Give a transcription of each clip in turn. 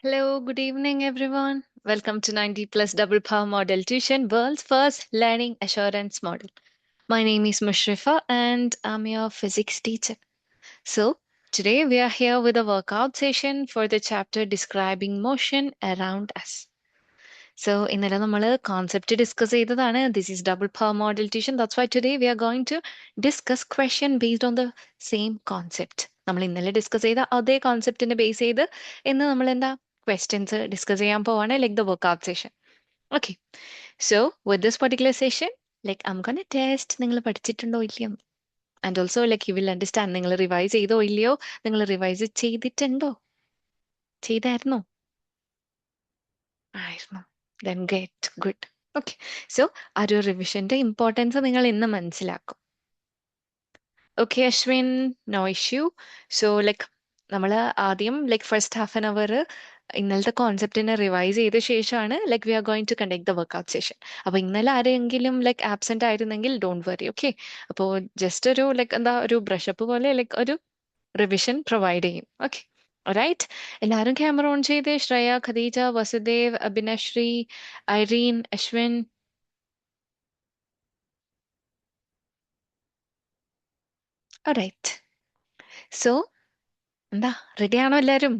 Hello, good evening, everyone. Welcome to 90 Plus Double Power Model Tuition, world's first learning assurance model. My name is Mushrifa and I'm your physics teacher. So, today we are here with a workout session for the chapter describing motion around us. So, ഇന്നലെ നമ്മൾ concept discuss ചെയ്തതാണ്. This is double power model tuition. That's why today we are going to discuss question based on the same concept. നമ്മൾ ഇന്നലെ discuss ചെയ്ത അതേ കോൺസെപ്റ്റിനെ base ചെയ്ത് ഇന്ന് നമ്മൾ എന്താ ക്വസ്റ്റ്യൻസ് ഡിസ്കസ് ചെയ്യാൻ പോവാണ് like the workout session. Okay, so with this particular session like I'm gonna test നിങ്ങൾ പഠിച്ചിട്ടുണ്ടോ ഇല്ലയോ, and also like you will understand നിങ്ങൾ റിവൈസ് ചെയ്തോ ഇല്ലയോ, നിങ്ങൾ റിവൈസ് ചെയ്തിട്ടുണ്ടോ, ചെയ്തായിരുന്നോ, ആയിരുന്നു, then get good. Okay, so ആ ഒരു റിവിഷന്റെ ഇമ്പോർട്ടൻസ് നിങ്ങൾ ഇന്ന് മനസ്സിലാക്കും. Okay Ashwin, no issue. So like നമ്മൾ ആദ്യം like first half an hour ഇന്നലത്തെ കോൺസെപ്റ്റിനെ റിവൈസ് ചെയ്ത ശേഷമാണ് like we are going to conduct the workout session. അപ്പൊ ഇന്നലെ ആരെങ്കിലും ലൈക്ക് ആബ്സെന്റ് ആയിരുന്നെങ്കിൽ ഡോണ്ട് വറി. ഓക്കെ, അപ്പോൾ ജസ്റ്റ് ഒരു ലൈക്ക് എന്താ ഒരു ബ്രഷപ്പ് പോലെ ലൈക്ക് ഒരു റിവിഷൻ പ്രൊവൈഡ് ചെയ്യും. Okay, right. എല്ലാവരും ക്യാമറ ഓൺ ചെയ്തേ. Shreya, Khadija, Vasudev, Abhinashree, Irene, Ashwin. Right. So എന്താ റെഡിയാണോ എല്ലാവരും?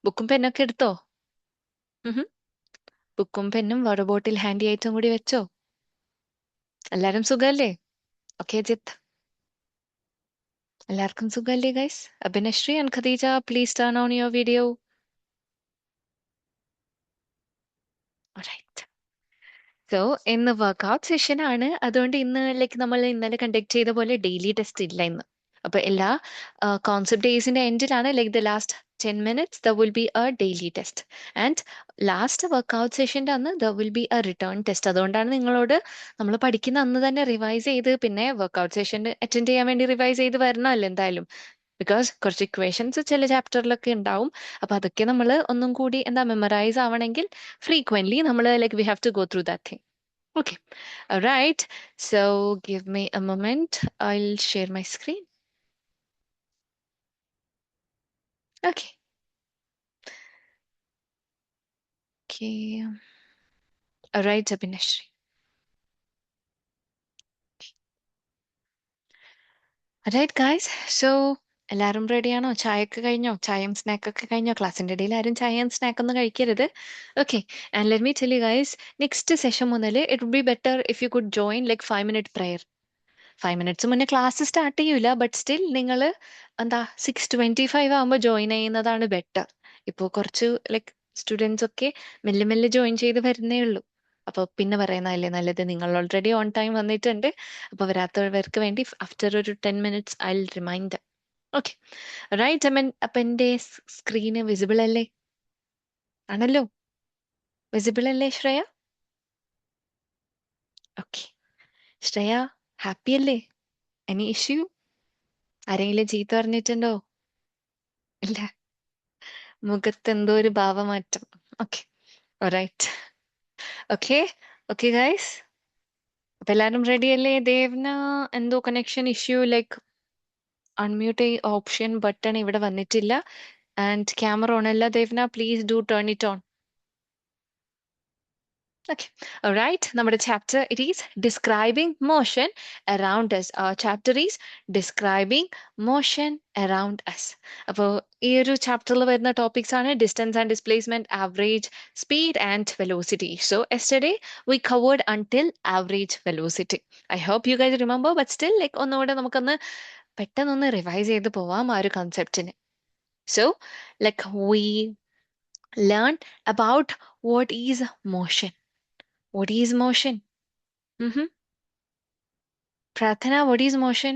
ബുക്കും പെന്നൊക്കെ എടുത്തോ? ബുക്കും പെന്നും വാട്ടർ ബോട്ടിൽ ഹാൻഡി ആയിട്ടും കൂടി വെച്ചോ? എല്ലാരും സുഖല്ലേ? ഓക്കെ ജിത്ത്, എല്ലാവർക്കും സുഖല്ലേ guys? Abhinashree and Khadeeja, please turn on your video. Right. So ഇന്ന് വർക്ക്ഔട്ട് സെഷൻ ആണ്, അതുകൊണ്ട് ഇന്ന് ലൈക്ക് നമ്മൾ ഇന്നലെ കണ്ടക്ട് ചെയ്ത പോലെ ഡെയിലി ടെസ്റ്റ് ഇല്ല ഇന്ന്. അപ്പൊ എല്ലാ കോൺസെപ്റ്റ് ഡേയ്സിന്റെ എൻഡിലാണ് like the last 10 minutes there will be a daily test and last workout സെഷന്റെ അന്ന് there will be a return test. അതുകൊണ്ടാണ് നിങ്ങളോട് നമ്മൾ പഠിക്കുന്ന അന്ന് തന്നെ റിവൈസ് ചെയ്ത് പിന്നെ വർക്ക്ഔട്ട് സെഷൻ അറ്റൻഡ് ചെയ്യാൻ വേണ്ടി റിവൈസ് ചെയ്ത് വരണമല്ലോ എന്തായാലും. ബിക്കോസ് കുറച്ച് ഇക്വേഷൻസ് ചില ചാപ്റ്ററിലൊക്കെ ഉണ്ടാവും. അപ്പൊ അതൊക്കെ നമ്മൾ ഒന്നും കൂടി എന്താ മെമ്മറൈസ് ആവണമെങ്കിൽ ഫ്രീക്വൻലി നമ്മൾ like we have to go through that thing. Okay, all right. So give me a moment. I'll share my screen. Okay. Okay. All right, Abhinashri. All right, guys. So എല്ലാവരും ready ആണോ? ചായയൊക്കെ കഴിഞ്ഞോ? ചായയും സ്നാക്കൊക്കെ കഴിഞ്ഞോ? ക്ലാസ്സിന്റെ ഇടയിൽ ആരും ചായയും സ്നാക്ക് ഒന്നും കഴിക്കരുത്. Okay, and let me tell you guys, next session മുതൽ it would be better if you could join like 5 minute prayer. 5 minutes മുന്നേ ക്ലാസ് സ്റ്റാർട്ട് ചെയ്യൂല, ബട്ട് സ്റ്റിൽ നിങ്ങൾ എന്താ 6:25 ആകുമ്പോൾ ജോയിൻ ചെയ്യുന്നതാണ് ബെറ്റർ. ഇപ്പോൾ കുറച്ച് ലൈക്ക് സ്റ്റുഡൻസ് ഒക്കെ മെല്ലെ മെല്ലെ ജോയിൻ ചെയ്ത് വരുന്നേ ഉള്ളൂ. അപ്പൊ പിന്നെ പറയുന്നതല്ലേ നല്ലത്, നിങ്ങൾ ഓൾറെഡി ഓൺ ടൈം വന്നിട്ടുണ്ട്. അപ്പൊ വരാത്തവർക്ക് വേണ്ടി ആഫ്റ്റർ ഒരു 10 minutes I remind. Okay, right. അപ്പൊ എന്റെ സ്ക്രീന് വിസിബിൾ അല്ലേ? ആണല്ലോ, വിസിബിൾ അല്ലേ ശ്രേയ? ഓക്കെ, ശ്രേയ ഹാപ്പി അല്ലേ? Any issue? ആരെങ്കിലും ചീത്ത പറഞ്ഞിട്ടുണ്ടോ? ഇല്ല, മുഖത്ത് എന്തോ ഒരു ഭാവമാറ്റം. Okay, right. Okay, okay guys, അപ്പൊ എല്ലാരും റെഡി അല്ലേ? ദേവ്ന എന്തോ connection issue, like unmute option button ഇവിടെ വന്നിട്ടില്ല. ആൻഡ് ക്യാമറ ഓൺ അല്ല Devna, please do turn it on. Okay, all right. നമ്മുടെ chapter it is describing motion around us. Our chapter is describing motion around us. അപ്പോൾ ഈ ഒരു ചാപ്റ്ററിൽ വരുന്ന topics ആണ് distance and displacement, average speed and velocity. So yesterday we covered until average velocity. I hope you guys remember, but still like ഒന്നുകൂടെ നമുക്കൊന്ന് പെട്ടെന്നൊന്ന് revise ചെയ്ത് പോവാം ആ ഒരു കൺസെപ്റ്റിന്. So like we learn about what is motion. What is motion? Mm-hmm. Prathana, what is motion?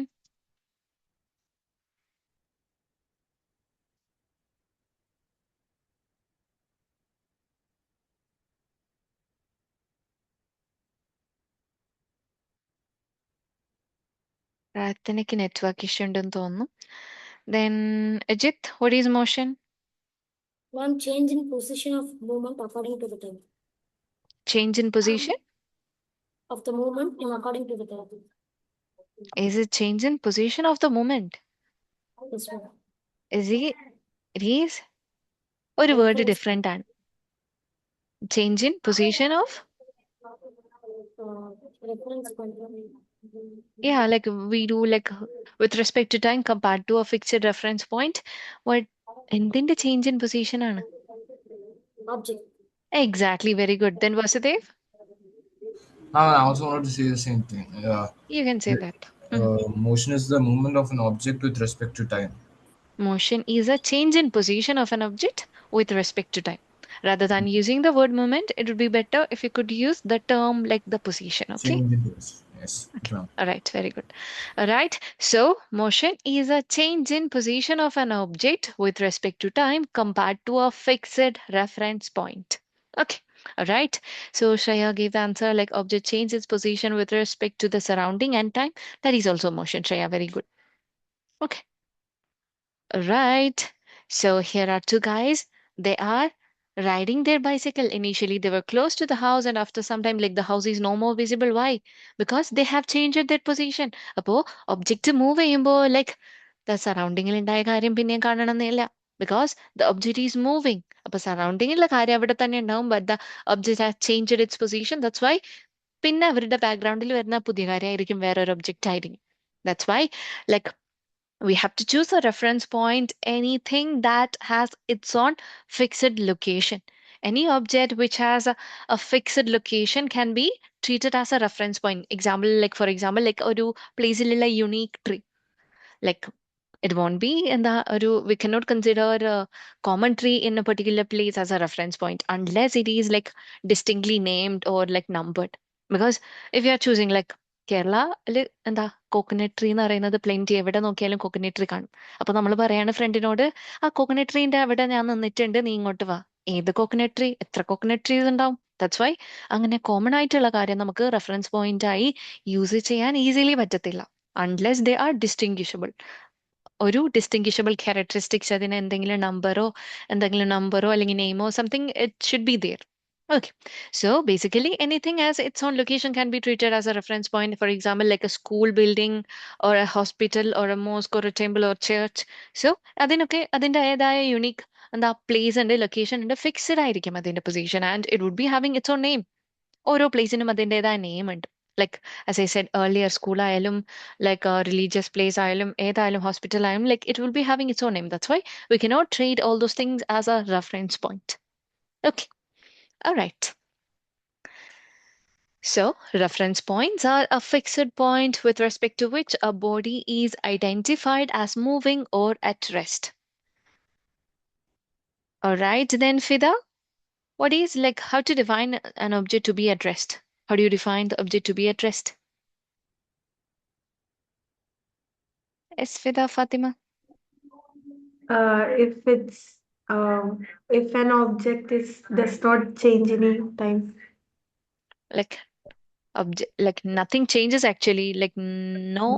പ്രാർത്ഥനയ്ക്ക് network issue ഉണ്ടെന്ന് തോന്നുന്നു. Then Ajit, what is motion? One change in position of movement according to the time. Change in position? Of the movement and according to the time. Is it change in position of the moment? Yes, ma'am. Is it? It is? ഒരു word Reference. Different ആണ്. Change in position of Reference point. yeah, like we do like with respect to time compared to a fixed reference point. What എന്തിന്റെ change in position ആണ്? Object. Exactly, very good. Then Vasudev, I also wanted to say the same thing. you can say that. Mhm. Motion is the movement of an object with respect to time. Motion is a change in position of an object with respect to time. Rather than using the word moment, it would be better if you could use the term like the position. Okay. Change it is. Yes. Okay. ma'am. All right. Very good. All right. So motion is a change in position of an object with respect to time compared to a fixed reference point. Okay. All right. So Shreya gave the answer like object change its position with respect to the surrounding and time. That is also motion. Shreya, very good. Okay. Right. So here are two guys. They are riding their bicycle. Initially, they were close to the house, and after some time, like the house is no more visible. Why? Because they have changed their position. അപ്പോ object move ചെയ്യുമ്പോൾ like the സറൗണ്ടിങ്ങിൽ ഉണ്ടായ കാര്യം പിന്നെയും കാണണമെന്നില്ല. Because the object is moving. അപ്പൊ സറൗണ്ടിങ്ങിലുള്ള കാര്യം അവിടെ തന്നെ ഉണ്ടാവും, but the object has changed its position. That's why പിന്നെ അവരുടെ ബാക്ക്ഗ്രൗണ്ടിൽ വരുന്ന പുതിയ കാര്യമായിരിക്കും വേറൊരു ഒബ്ജക്റ്റ് ആയിരിക്കും. That's why like we have to choose a reference point, anything that has its own fixed location. Any object which has a fixed location can be treated as a reference point. Example, like for example, like a place in a unique tree. Like it won't be in the we cannot consider a common tree in a particular place as a reference point unless it is like distinctly named or like numbered. Because if you are choosing like Kerala എന്താ coconut tree എന്ന് പറയുന്നത് പ്ലെയിൻറ്റി എവിടെ നോക്കിയാലും coconut tree കാണും. അപ്പൊ നമ്മൾ പറയാണ് ഫ്രണ്ടിനോട് ആ കോക്കനട്ട് ട്രീന്റെ അവിടെ ഞാൻ നിന്നിട്ടുണ്ട്, നീ ഇങ്ങോട്ട് വാ. ഏത് കോക്കനട്ട് ട്രീ, എത്ര കോക്കനട്ട് ട്രീസ് ഉണ്ടാവും? ദാറ്റ്സ് വൈ അങ്ങനെ കോമൺ ആയിട്ടുള്ള കാര്യം നമുക്ക് റെഫറൻസ് പോയിന്റ് ആയി യൂസ് ചെയ്യാൻ ഈസിലി പറ്റത്തില്ല അൺലെസ് ദേ ആർ ഡിസ്റ്റിങ്വിഷബിൾ. ഒരു ഡിസ്റ്റിങ്വിഷബിൾ ക്യാരക്ടറിസ്റ്റിക്സ് അതിന് എന്തെങ്കിലും നമ്പറോ അല്ലെങ്കിൽ നെയിമോ something it should be there. Okay, so basically anything has its own location can be treated as a reference point. For example, like a school building or a hospital or a mosque or a temple or church. So അതിനൊക്കെ അതിൻ്റെതായ unique എന്താ place ഉണ്ട്, location ഉണ്ട്, fixed ആയിരിക്കും അതിന്റെ position and it would be having its own name. ഓരോ പ്ലേസിനും അതിൻ്റെതായ നെയിം ഉണ്ട്. Like as I said earlier school ആയാലും ലൈക്ക് റിലീജിയസ് പ്ലേസ് ആയാലും ഏതായാലും ഹോസ്പിറ്റൽ ആയാലും like it will be having its own name. That's why we cannot treat all those things as a reference point. Okay, all right. So, reference points are a fixed point with respect to which a body is identified as moving or at rest. All right, then Fida, what is like how to define an object to be at rest? How do you define the object to be at rest? Yes, Fida, Fatima. If it's if an object is does not change any time. Like object, like nothing changes actually. Like no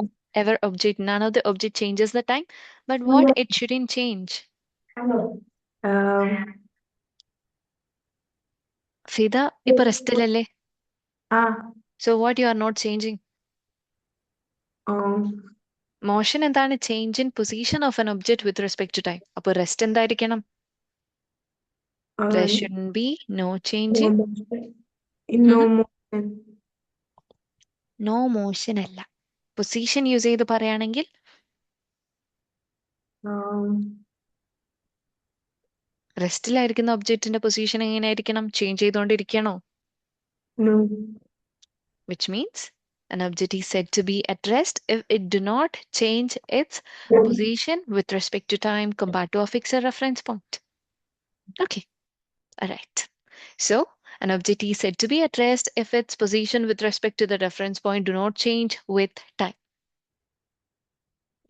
ever object, none of the object changes the time. But what it shouldn't change? Um, Fida, ipo restilalle. ah, So what you are not changing? um, motion എന്താണ്? Change in position of an object with respect to time. അപ്പൊ rest എന്തായിരിക്കണം? There shouldn't be no change in no motion. no motion അല്ല. Position use ചെയ്ത് പറയുകയാണെങ്കിൽ റെസ്റ്റിലായിരിക്കുന്ന ഒബ്ജക്റ്റിന്റെ position എങ്ങനെയായിരിക്കണം? Change ചെയ്തുകൊണ്ടിരിക്കണോ? No. Which means an object is said to be at rest if it do not change its position with respect to time compared to a fixed reference point. Okay, all right. So an object is said to be at rest if its position with respect to the reference point do not change with time.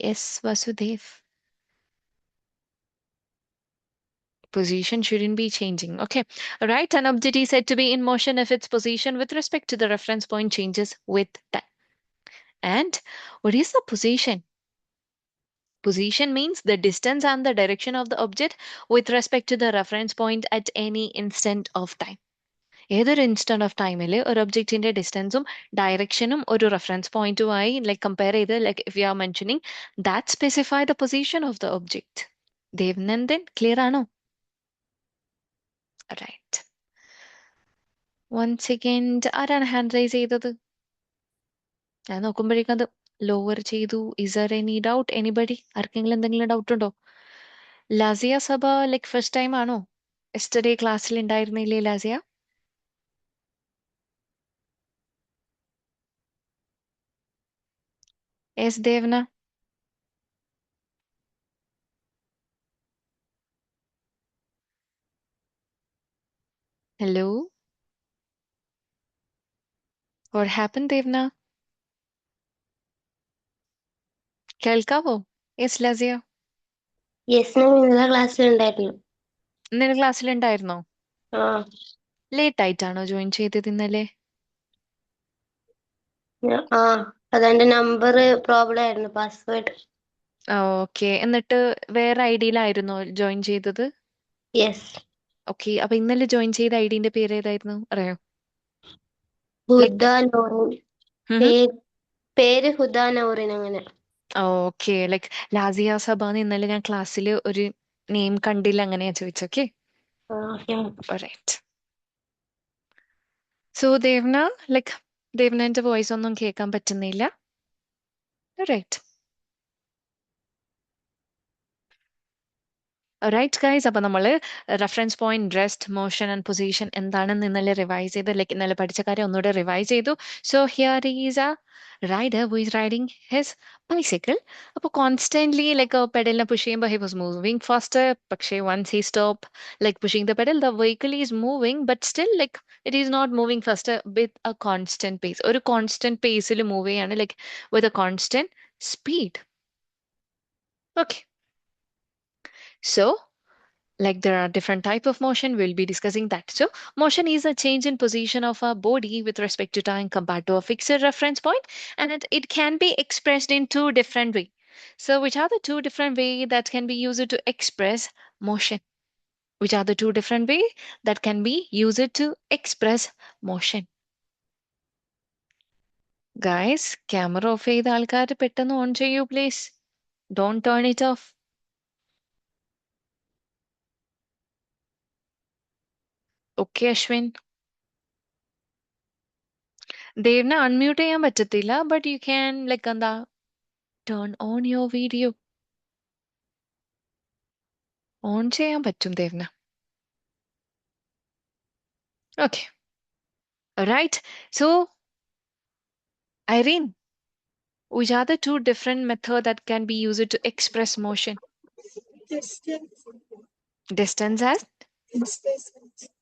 Yes, Vasudev. Position shouldn't be changing. Okay, all right. An object is said to be in motion if its position with respect to the reference point changes with time. And what is the position? Position means the distance and the direction of the object with respect to the reference point at any instant of time. ഏതൊരു instant of ടൈമിൽ ഒരു ഒബ്ജക്റ്റിന്റെ ഡിസ്റ്റൻസും ഡയറക്ഷനും ഒരു reference പോയിന്റുമായി like compare ചെയ്ത് like if you are mentioning that specify the position of the object. Devanandan, clear ആണോ? റൈറ്റ്. One second. ആരാണ് ഹാൻഡ് റൈസ് ചെയ്തത്? ഞാൻ നോക്കുമ്പോഴേക്കും അത് ലോവർ ചെയ്തു. Is there any doubt? Anybody? ആർക്കെങ്കിലും എന്തെങ്കിലും ഡൗട്ട് ഉണ്ടോ? Lasiya Saba like first time ആണോ? യെസ്റ്റർഡേ ക്ലാസ്സിൽ ഉണ്ടായിരുന്നില്ലേ Lasiya? Yes Devana? Hello, what happen Devana? കേൾക്കാവോ? യെസ് ലാസിയ. യെസ് മാം, ഇന്നലെ ക്ലാസ്സിലുണ്ടായിരുന്നു. ഇന്നലെ ക്ലാസ്സിൽ ഉണ്ടായിരുന്നോ? ആ ലേറ്റ് ആയിട്ടാണോ ജോയിൻ ചെയ്തത് ഇന്നലെ? ആ അതെന്റെ നമ്പർ പ്രോബ്ലം ആയിരുന്നു, പാസ്വേഡ്. ഓക്കെ, എന്നിട്ട് വേറെ ഐ ഡിയിലായിരുന്നോ ജോയിൻ ചെയ്തത്? യെസ്. ഓക്കെ, അപ്പൊ ഇന്നലെ ജോയിൻ ചെയ്ത ഐഡിന്റെ പേര് ഏതായിരുന്നു അറിയോ? ഹുദ ലൈക്ക് നൂറിൻ. പേര് ഹുദ നൂറിൻ അങ്ങനെ. ഓക്കെ, ലൈക്ക് ലാസിയ സബാന്ന് ഇന്നലെ ഞാൻ ക്ലാസ്സിൽ ഒരു നെയിം കണ്ടില്ല, അങ്ങനെയാ ചോദിച്ചോക്കെ. Okay. Right. So Devana, like ദേവനന്റെ വോയിസ് ഒന്നും കേൾക്കാൻ പറ്റുന്നില്ല. റൈറ്റ്. റൈറ്റ് ഗൈസ്, അപ്പൊ നമ്മൾ reference point, rest, motion and position എന്താണെന്ന് ഇന്നലെ റിവൈസ് ചെയ്ത്, ലൈക്ക് ഇന്നലെ പഠിച്ച കാര്യം ഒന്നുകൂടെ റിവൈസ് ചെയ്തു. So here is a rider who is riding his bicycle. അപ്പോൾ കോൺസ്റ്റന്റ്ലി ലൈക്ക് പെഡലിനെ പുഷ് ചെയ്യുമ്പോൾ ഹി വാസ് മൂവിങ് ഫാസ്റ്റർ. പക്ഷേ once he stop like pushing the pedal, the vehicle is moving but still like it is not moving faster with a constant pace. ഒരു constant പേസിൽ move ചെയ്യാണ്, like with a constant speed. Okay, so like there are different type of motion, we'll be discussing that. So motion is a change in position of a body with respect to time compared to a fixed reference point, and it can be expressed in two different way. So which are the two different way that can be used to express motion? Which are the two different way that can be used to express motion? Guys, camera off ചെയ്ത ആൾക്കാർ പെട്ടെന്ന് on ചെയ്യൂ please. Don't turn it off. Okay Ashwin. ദേവിനെ unmute ചെയ്യാൻ പറ്റത്തില്ല, but you can like എന്താ turn on your video. On ചെയ്യാൻ പറ്റും ദേവിന്. Okay, right. So Irene, which are the two different method that can be used to express motion? Distance as?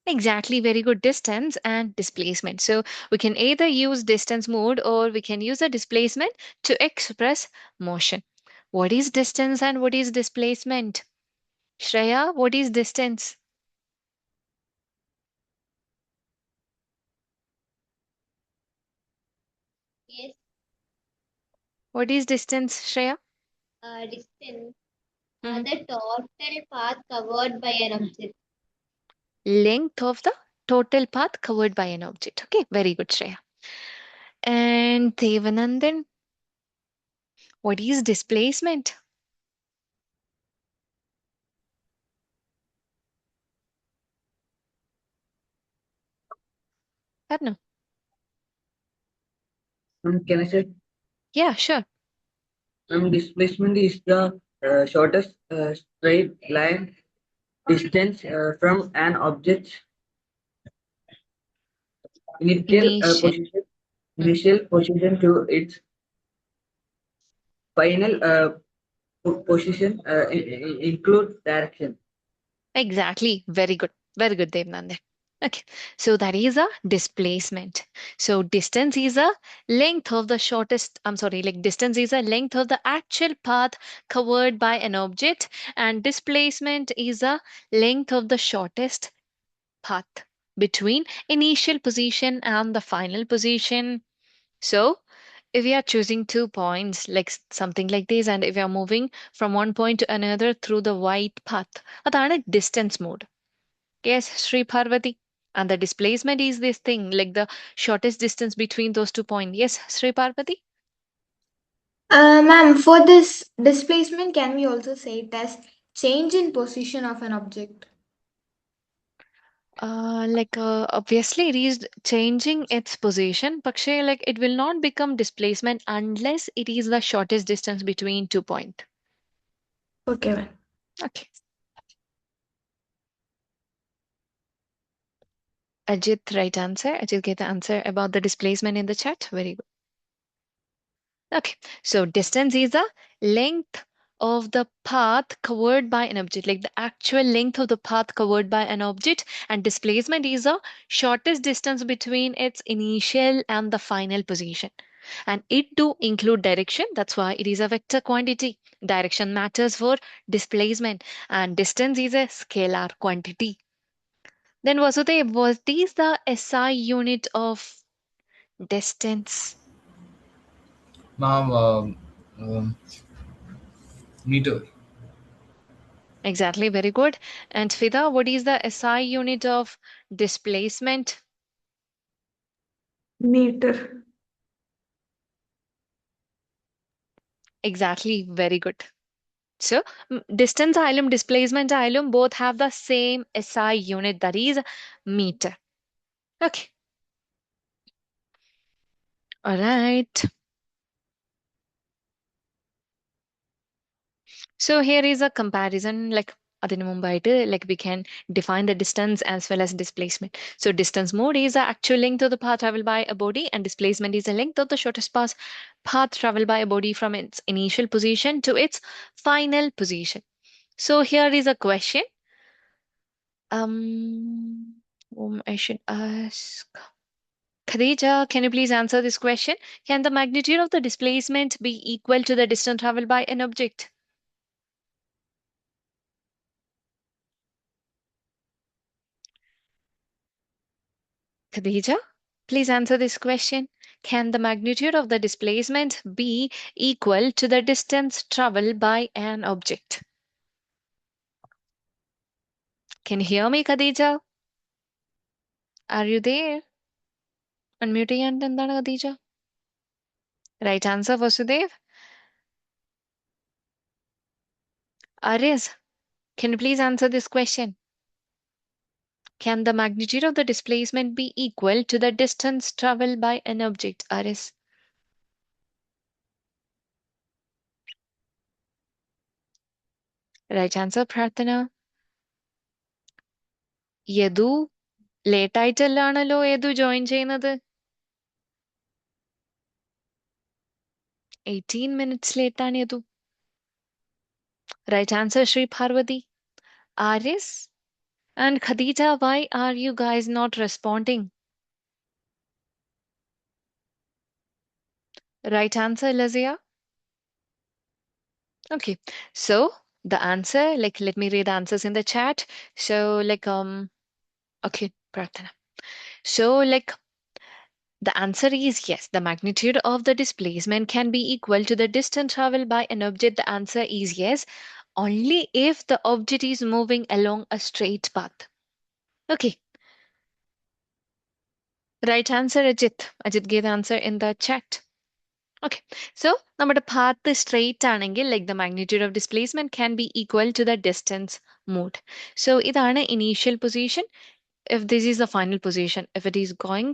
Exactly, very good. Distance and displacement. So we can either use distance mode or we can use a displacement to express motion. What is distance and what is displacement? Shreya, what is distance? Yes. What is distance, Shreya? Distance. Mhm. The total path covered by an object. Length of the total path covered by an object. Okay, very good, Shreya. And Devanandan, what is displacement? Arnav? Can I say? Yeah, sure. Displacement is the shortest straight line distance from an object's Initial. initial position to its final position, include direction. Exactly. Very good. Very good, Devanandan. Okay, so that is a displacement. So distance is a length of the shortest, I'm sorry, like distance is a length of the actual path covered by an object, and displacement is a length of the shortest path between initial position and the final position. So if we are choosing 2 points like something like this, and if we are moving from one point to another through the white path, that's distance mode. Yes, Sri Parvati. And the displacement is this thing, like the shortest distance between those 2 points. Yes, Sri Parvati? Ma'am, for this displacement, can we also say it as change in position of an object? Obviously it is changing its position, പക്ഷേ like it will not become displacement unless it is the shortest distance between 2 points. Okay, ma'am. Okay. Ajit, right answer. Ajit get the answer about the displacement in the chat. Very good. Okay, so distance is the length of the path covered by an object, like the actual length of the path covered by an object, and displacement is the shortest distance between its initial and the final position. And it do include direction. That's why it is a vector quantity. Direction matters for displacement, and distance is a scalar quantity. Then Vasudev, what is the SI unit of distance? Ma'am, um, meter. Exactly, very good. And Fida, what is the SI unit of displacement? Meter. Exactly, very good. So, distance island, displacement island both have the same SI unit, that is meter. Okay, all right. So here is a comparison, like അതിനു മുമ്പായിട്ട് like we can define the distance as well as displacement. So distance mode is the actual length of the path traveled by a body, and displacement is the length of the shortest path traveled by a body from its initial position to its final position. So here is a question. Whom I should ask. Khadija, can you please answer this question? Can the magnitude of the displacement be equal to the distance traveled by an object? Khadija, please answer this question. Can the magnitude of the displacement be equal to the distance traveled by an object? Can you hear me, Khadija? Are you there? Unmute ചെയ്യാണ്ട് എന്താണ് Khadija? Right answer, Vasudev. Aris, can you please answer this question? Can the magnitude of the displacement be equal to the distance traveled by an object? Aris. Right answer, Prarthana. Yadu late ആയിട്ടല്ലാണല്ലോ Yadu join ചെയ്യുന്നത്. 18 minutes late ആണ് Yadu. Right answer, Sri Parvati. Aris and Khadija, why are you guys not responding? Right answer, Lazia. Okay, so the answer, like, let me read the answers in the chat. So, okay, Prarthana. So, like, the answer is yes, the magnitude of the displacement can be equal to the distance traveled by an object. The answer is yes, only if the object is moving along a straight path. Okay. Right answer, Ajit. Ajit gave the answer in the chat. Okay. So, നമ്മുടെ path straight ആണെങ്കിൽ, like the magnitude of displacement can be equal to the distance moved. So, ഇതാണ് initial position. If this is the final position, if it is going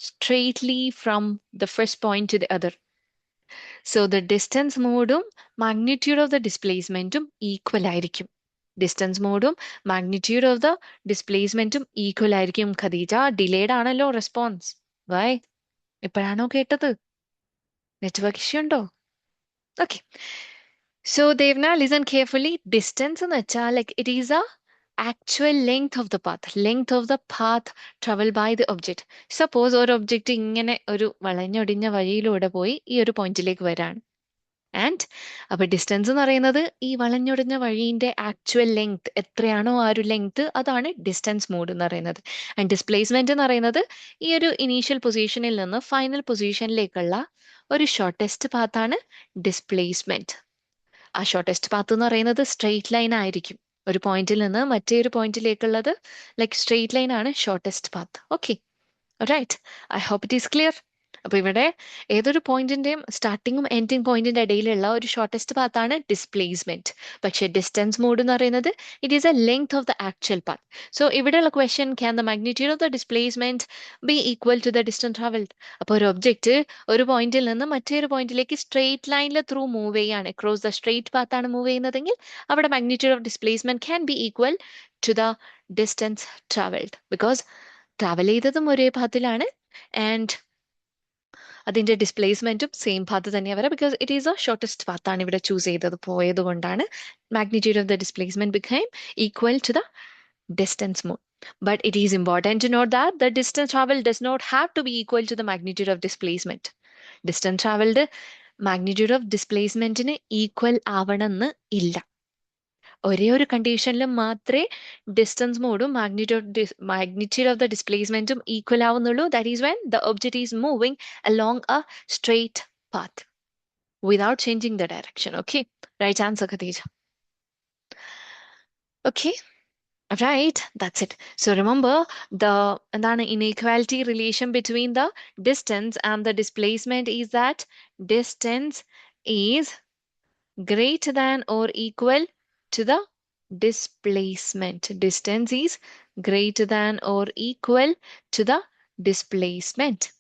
straightly from the first point to the other. So the distance മോഡും magnitude of the displacementും equal ആയിരിക്കും. Distance മോഡും magnitude of the displacementും equal ആയിരിക്കും. Khadija, delayed ആണല്ലോ response. Why? ഇപ്പോഴാണോ കേട്ടത്? Network issue ഉണ്ടോ? Okay. So Devna, listen carefully. Distance എന്ന് വെച്ചാൽ like it is a actual length of the path traveled by the object. Suppose ഒരു object ഇങ്ങനെ ഒരു വളഞ്ഞൊടിഞ്ഞ വഴിയിലൂടെ പോയി ഈ ഒരു പോയിന്റിലേക്ക് വരാണ്. ആൻഡ് അപ്പൊ ഡിസ്റ്റൻസ് എന്ന് പറയുന്നത് ഈ വളഞ്ഞൊടിഞ്ഞ വഴിന്റെ ആക്ച്വൽ ലെങ്ത് എത്രയാണോ ആ ഒരു ലെങ്ത്, അതാണ് ഡിസ്റ്റൻസ് മോഡ് എന്ന് പറയുന്നത്. ആൻഡ് ഡിസ്പ്ലേസ്മെന്റ് എന്ന് പറയുന്നത് ഈ ഒരു ഇനീഷ്യൽ പൊസിഷനിൽ നിന്ന് ഫൈനൽ പൊസിഷനിലേക്കുള്ള ഒരു ഷോർട്ടസ്റ്റ് പാത്താണ് ഡിസ്പ്ലേസ്മെന്റ്. ആ ഷോർട്ടസ്റ്റ് പാത്ത് എന്ന് പറയുന്നത് സ്ട്രെയിറ്റ് ലൈൻ ആയിരിക്കും. ഒരു പോയിന്റിൽ നിന്ന് മറ്റേ പോയിന്റിലേക്കുള്ളത് ലൈക്ക് സ്ട്രെയിറ്റ് ലൈൻ ആണ് shortest path. Okay, right. I hope it is clear. അപ്പൊ ഇവിടെ ഏതൊരു പോയിന്റിന്റെയും സ്റ്റാർട്ടിങ്ങും എൻഡിങ് പോയിന്റിന്റെ ഇടയിലുള്ള ഒരു ഷോർട്ടസ്റ്റ് പാത്താണ് ഡിസ്പ്ലേസ്മെന്റ്. പക്ഷേ ഡിസ്റ്റൻസ് മോഡ് എന്ന് പറയുന്നത് it is a length of the actual path. So ഇവിടെയുള്ള question can the magnitude of the displacement be equal to the distance travelled. അപ്പോൾ ഒരു ഒബ്ജക്റ്റ് ഒരു പോയിന്റിൽ നിന്ന് മറ്റൊരു പോയിന്റിലേക്ക് സ്ട്രെയിറ്റ് ലൈനിൽ ത്രൂ മൂവ് ചെയ്യാണ്, ക്രോസ് ദ സ്ട്രെയിറ്റ് പാത്താണ് മൂവ് ചെയ്യുന്നതെങ്കിൽ അവിടെ magnitude of displacement can be equal to the distance travelled. Because travel ചെയ്തതും ഒരേ പാത്തിലാണ് ആൻഡ് അതിന്റെ ഡിസ്പ്ലേസ്മെന്റും സെയിം പാത്ത് തന്നെയാണ് വരാം. Because it is a shortest പാത്താണ് ഇവിടെ ചൂസ് ചെയ്തത് പോയത് കൊണ്ടാണ് magnitude of the displacement become equal to the distance mode. But it is important to note that the distance traveled does not have to be equal to the magnitude of displacement. Distance traveled magnitude of displacement ന് equal ആവണമെന്ന് ഇല്ല. ഒരേ ഒരു കണ്ടീഷനിൽ മാത്രമേ distance മോഡും magnitude of the ഡിസ്പ്ലേസ്മെന്റും equal ആവുന്നുള്ളൂ. That is when the object is moving along a straight path without changing the direction. Okay, right answer, Khadija. Okay. Right, that's it. So remember the inequality relation between the distance and the displacement is that distance is greater than or equal to the displacement. Distance is greater than or equal to the displacement.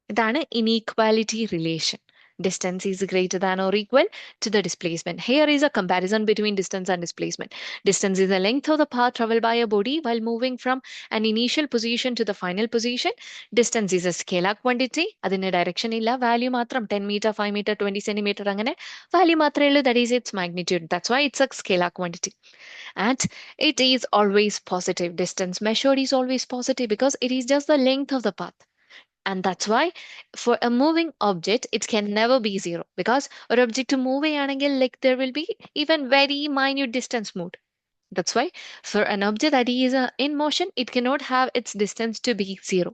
That's inequality relation. Distance is greater than or equal to the displacement. Here is a comparison between distance and displacement. Distance is the length of the path traveled by a body while moving from an initial position to the final position. Distance is a scalar quantity. Adine direction illa, value matram 10 meter, 5 meter, 20 centimeter angane value matram, that is its magnitude. That's why it's a scalar quantity. And it is always positive. Distance measured is always positive because it is just the length of the path. And that's why for a moving object, it can never be zero because an object to move like there will be even very minute distance moved. That's why for an object that is in motion, it cannot have its distance to be zero.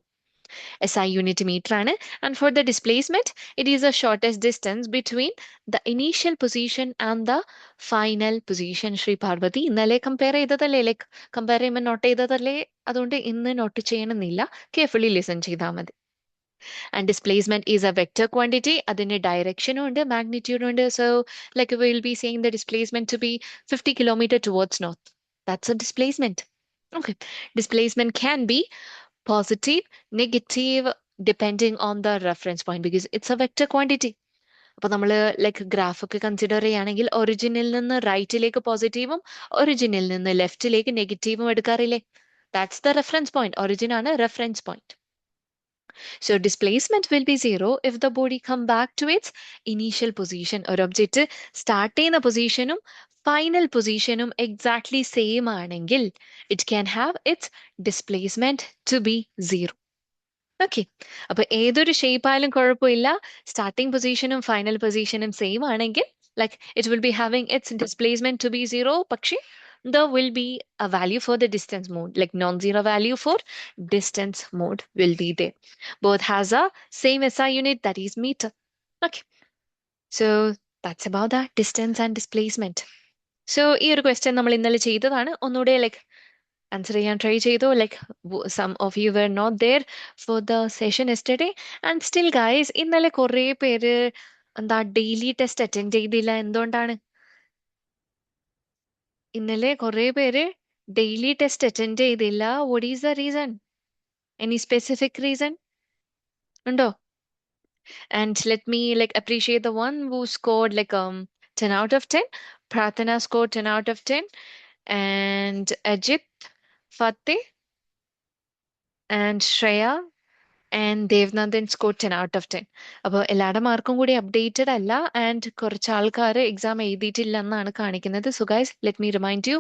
SI unit meter and for the displacement, it is the shortest distance between the initial position and the final position. Shri Parvati, innale compare ചെയ്തതല്ലേ, like compare ചെയ്യുമ്പോൾ not ചെയ്തതല്ലേ, അതുകൊണ്ട് ഇന്ന് not ചെയ്യണമെന്നില്ല, carefully listen ചെയ്താൽ മതി. And displacement is a vector quantity. Adine direction und magnitude und. So like we will be saying the displacement to be 50 kilometer towards north. That's a displacement. Okay. Displacement can be positive, negative, depending on the reference point because it's a vector quantity. അപ്പോൾ നമ്മൾ like graph ഒക്കെ consider ചെയ്യുകയാണെങ്കിൽ ഒറിജിനിൽ നിന്ന് റൈറ്റിലേക്ക് പോസിറ്റീവും ഒറിജിനിൽ നിന്ന് ലെഫ്റ്റിലേക്ക് നെഗറ്റീവും എടുക്കാറില്ലേ? That's the reference point. Origin ആണ് reference point. So displacement will be zero if the body come back to its initial position. Or object start ചെയ്യുന്ന പൊസിഷനും final positionും exactly same ആണെങ്കിൽ it can have its displacement to be zero. Okay. അപ്പോൾ ഏതൊരു shape ആയാലും കുഴപ്പമില്ല, starting പൊസിഷനും final പൊസിഷനും same ആണെങ്കിൽ like it will be having its displacement to be zero, പക്ഷേ there will be a value for the distance mode, like non-zero value for distance mode will be there. Both has a same SI unit, that is meter. Okay. So that's about that distance and displacement. So ഈ ഒരു question നമ്മൾ ഇന്നലെ ചെയ്തതാണ്. ഒന്നുകൂടെ like answer ചെയ്യാൻ try ചെയ്തു. Like some of you were not there for the session yesterday and still guys ഇന്നലെ കുറേ പേര് എന്താ ഡെയിലി ടെസ്റ്റ് അറ്റൻഡ് ചെയ്തില്ല. എന്തുകൊണ്ടാണ്? ഇന്നലെ കുറേ പേര് ഡെയിലി ടെസ്റ്റ് അറ്റൻഡ് ചെയ്തില്ല. What is the reason? Any specific reason ഉണ്ടോ? And let me like appreciate the one who scored like 10 out of 10. Prathana scored 10 out of 10 and Ajit, Fateh and Shreya and Devnandan scored 10 out of 10. അപ്പോൾ എല്ലാവരുടെ മാർക്കും കൂടി updated അല്ല and കുറച്ച് ആൾക്കാർ exam എഴുതിയിട്ടില്ല എന്നാണ് കാണിക്കുന്നത്. So guys let me remind you,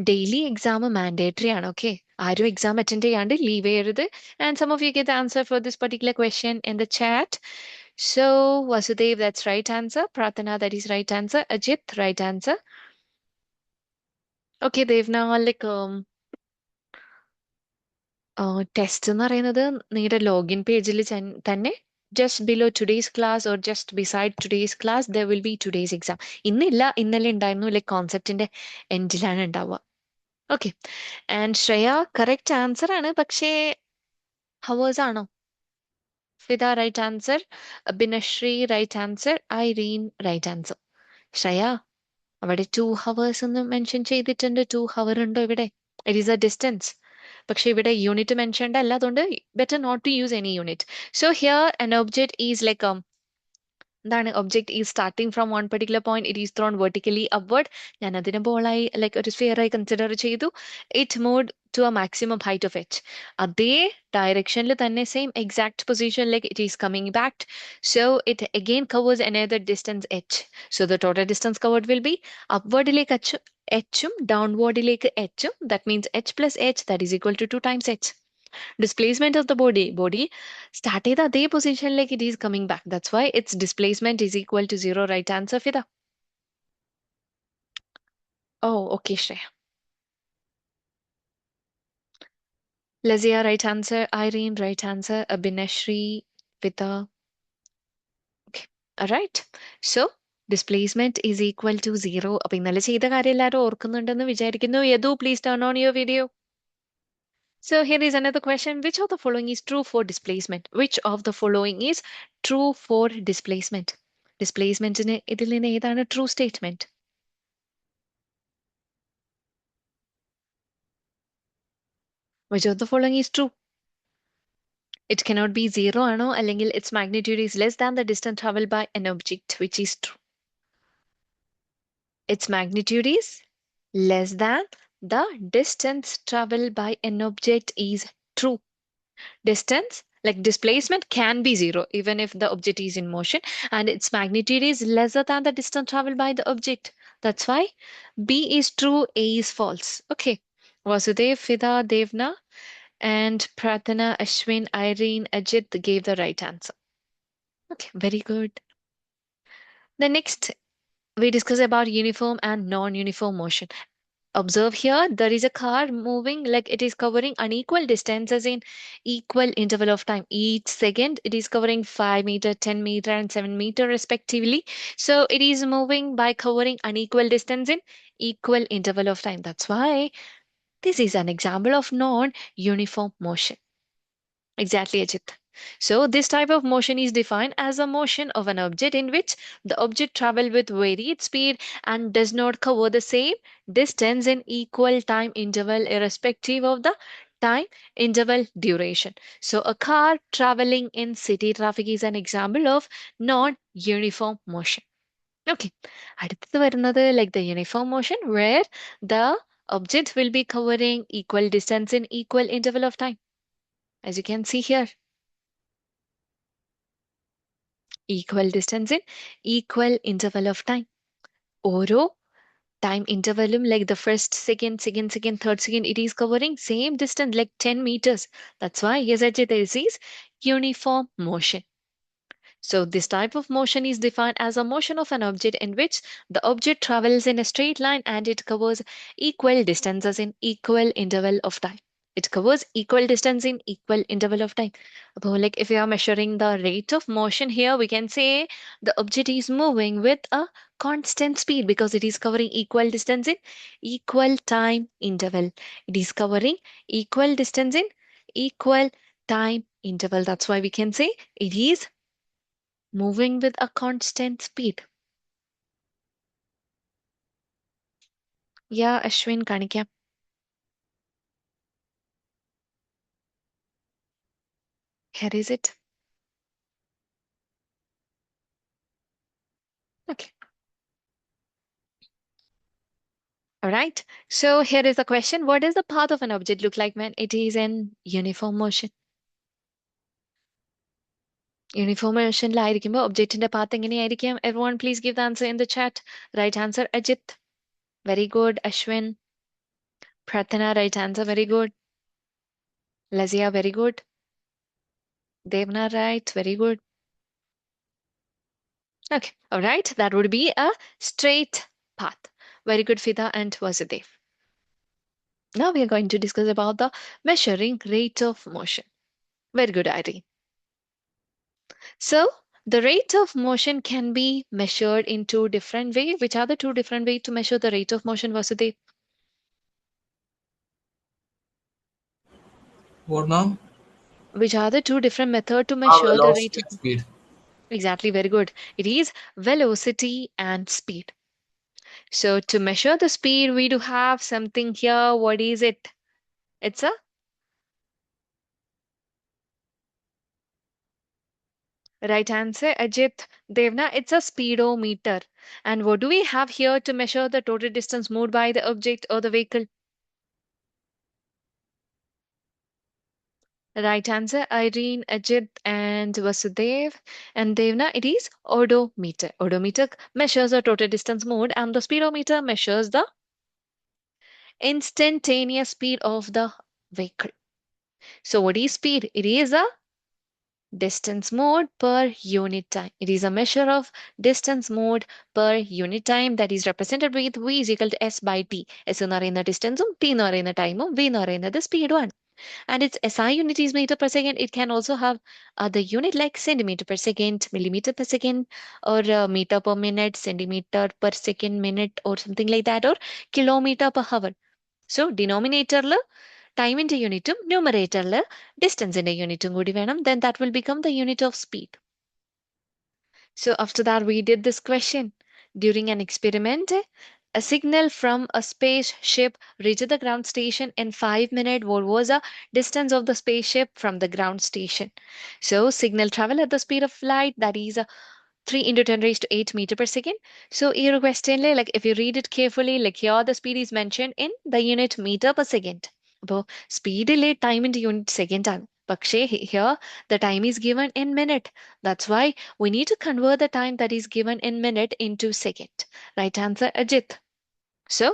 daily exam mandatory ആണ്. ഓക്കെ, ആരും എക്സാം അറ്റൻഡ് ചെയ്യാണ്ട് ലീവ് ചെയ്യരുത്. And some of you get answer for this particular question in the chat. So Vasudev, that's right answer. Prathana, that is right answer. Ajit, right answer. Okay, Devna, like test എന്ന് പറയുന്നത് നിങ്ങളുടെ login പേജിൽ തന്നെ just below today's class or just beside today's class there will be today's exam. ഇന്നില്ല, ഇന്നലെ ഉണ്ടായിരുന്നു. Like കോൺസെപ്റ്റിന്റെ എൻഡിലാണ് ഉണ്ടാവുക. Okay. And Shreya correct answer ആണ്, പക്ഷേ ഹവേഴ്സ് ആണോ? Fida, right answer. Binashri, right answer. Irene, right answer. Shreya, അവിടെ 2 hours എന്ന് mention ചെയ്തിട്ടുണ്ട്. 2 hour ഉണ്ടോ ഇവിടെ? It is a distance. പക്ഷെ ഇവിടെ യൂണിറ്റ് മെൻഷൻഡ് അല്ല, അതുകൊണ്ട് better not to use any unit. So here an object is like എന്താണ് object is starting from one particular point, it is thrown vertically upward. ഞാൻ അതിനെ ബോളായി ലൈക്ക് ഒരു sphere ആയി കൺസിഡർ ചെയ്തു. It moved to a maximum height of h. അതേ ഡയറക്ഷനിൽ തന്നെ സെയിം എക്സാക്ട് പൊസിഷനിലേക്ക് it is coming back. So it again covers another distance h. So the total distance covered will be upwardലേക്ക് എച്ചും ഡൗൺവേർഡിലേക്ക് എച്ചും. That means h plus h, that is equal to 2 times h. Displacement of the body start ചെയ്ത അതേ പൊസിഷനിലേക്ക് it is coming back. That's why its displacement is equal to 0. Right answer, Fida. Oh, okay, Shreya. Lazia, right answer. Irene, right answer. Abhinashri, Fida. Okay, all right. So displacement is equal to 0. അപ്പൊ ഇന്നലെ ചെയ്ത കാര്യം എല്ലാവരും ഓർക്കുന്നുണ്ടെന്ന് വിചാരിക്കുന്നു. Yadu, please turn on your video. So here is another question. Which of the following is true for displacement? Which of the following is true for displacement? Displacement in ഇതിൽ നിന്ന് ഏതാണ് true statement? Which of the following is true? It cannot be 0 ആണോ, അല്ലെങ്കിൽ its magnitude is less than the distance traveled by an object, which is true. Its magnitude is less than the distance traveled by an object is true. Distance, like displacement, can be 0 even if the object is in motion, and its magnitude is lesser than the distance traveled by the object. That's why B is true, A is false. Okay. Vasudev, Fida, Devna, and Prathana, Ashwin, Irene, Ajit gave the right answer. Okay, very good. The next, we discuss about uniform and non-uniform motion. Observe here, there is a car moving like it is covering unequal distances in equal interval of time. Each second it is covering 5 meter, 10 meter and 7 meter respectively. So it is moving by covering unequal distance in equal interval of time. That's why this is an example of non-uniform motion. Exactly, Ajit. So this type of motion is defined as a motion of an object in which the object travels with varied speed and does not cover the same distance in equal time interval irrespective of the time interval duration. So a car traveling in city traffic is an example of non-uniform motion. Okay. അടുത്തത് വരുന്നത് like the uniform motion where the object will be covering equal distance in equal interval of time. As you can see here, equal distance in equal interval of time. ഓരോ time interval like the first second, third second, it is covering same distance like 10 meters. That's why yes, Ajit, this is uniform motion. So this type of motion is defined as a motion of an object in which the object travels in a straight line and it covers equal distances in equal interval of time. It covers equal distance in equal interval of time. Like if we are measuring the rate of motion here, we can say the object is moving with a constant speed because it is covering equal distance in equal time interval. It is covering equal distance in equal time interval. That's why we can say it is moving with a constant speed. Yeah, Ashwin, Kanikya. Here is it. Okay. All right. So here is the question. What does the path of an object look like when it is in uniform motion? Uniform motion ലായിരിക്കുമ്പോൾ ഒബ്ജക്റ്റിന്റെ path എങ്ങനെയായിരിക്കും? Everyone please give the answer in the chat. Right answer, Ajit. Very good. Ashwin. Prathana, right answer. Very good. Lazia, very good. Devna, right. Very good. Okay. All right. That would be a straight path. Very good, Fida and Vasudev. Now we are going to discuss about the measuring rate of motion. Very good, Irene. So the rate of motion can be measured in two different ways. Which are the two different ways to measure the rate of motion, Vasudev? What, ma'am? Which are the two different methods to Ah, measure the rate? velocity and speed. Exactly, very good. It is velocity and speed. So to measure the speed, we do have something here. What is it? It's a right answer, Ajit. Devna, it's a speedometer. And what do we have here to measure the total distance moved by the object or the vehicle? Right answer, Irene, Ajit, and Vasudev. And Devna, it is odometer. Odometer measures the total distance moved, and the speedometer measures the instantaneous speed of the vehicle. So, what is speed? It is a distance mode per unit time. It is a measure of distance mode per unit time that is represented with v is equal to s by t. S എന്ന് പറയുന്ന ഡിസ്റ്റൻസും t എന്ന് പറയുന്ന ടൈമും v എന്ന് പറയുന്നത് സ്പീഡുമാണ്. And its SI unit is meter per second. It can also have other unit like centimeter per second, millimeter per second, or meter per minute, centimeter per second, minute, or something like that, or kilometer per hour. So denominator time into യൂണിറ്റും ന്യൂമറേറ്ററിൽ ഡിസ്റ്റൻസിന്റെ യൂണിറ്റും കൂടി വേണം. Then that will become the unit of speed. So after that, we did this question. During an experiment, a signal from a spaceship reached the ground station in 5 minutes. What was the distance of the spaceship from the ground station? So signal travel at the speed of light, that is 3 into 10 raised to 8 meter per second. So here question, like if you read it carefully, like here the speed is mentioned in the unit meter per second. അപ്പോൾ സ്പീഡിലെ ടൈമിന്റെ unit second ആണ്. പക്ഷേ here the time is given in minute. That's why we need to convert the time that is given in minute into second. Right answer, Ajit. So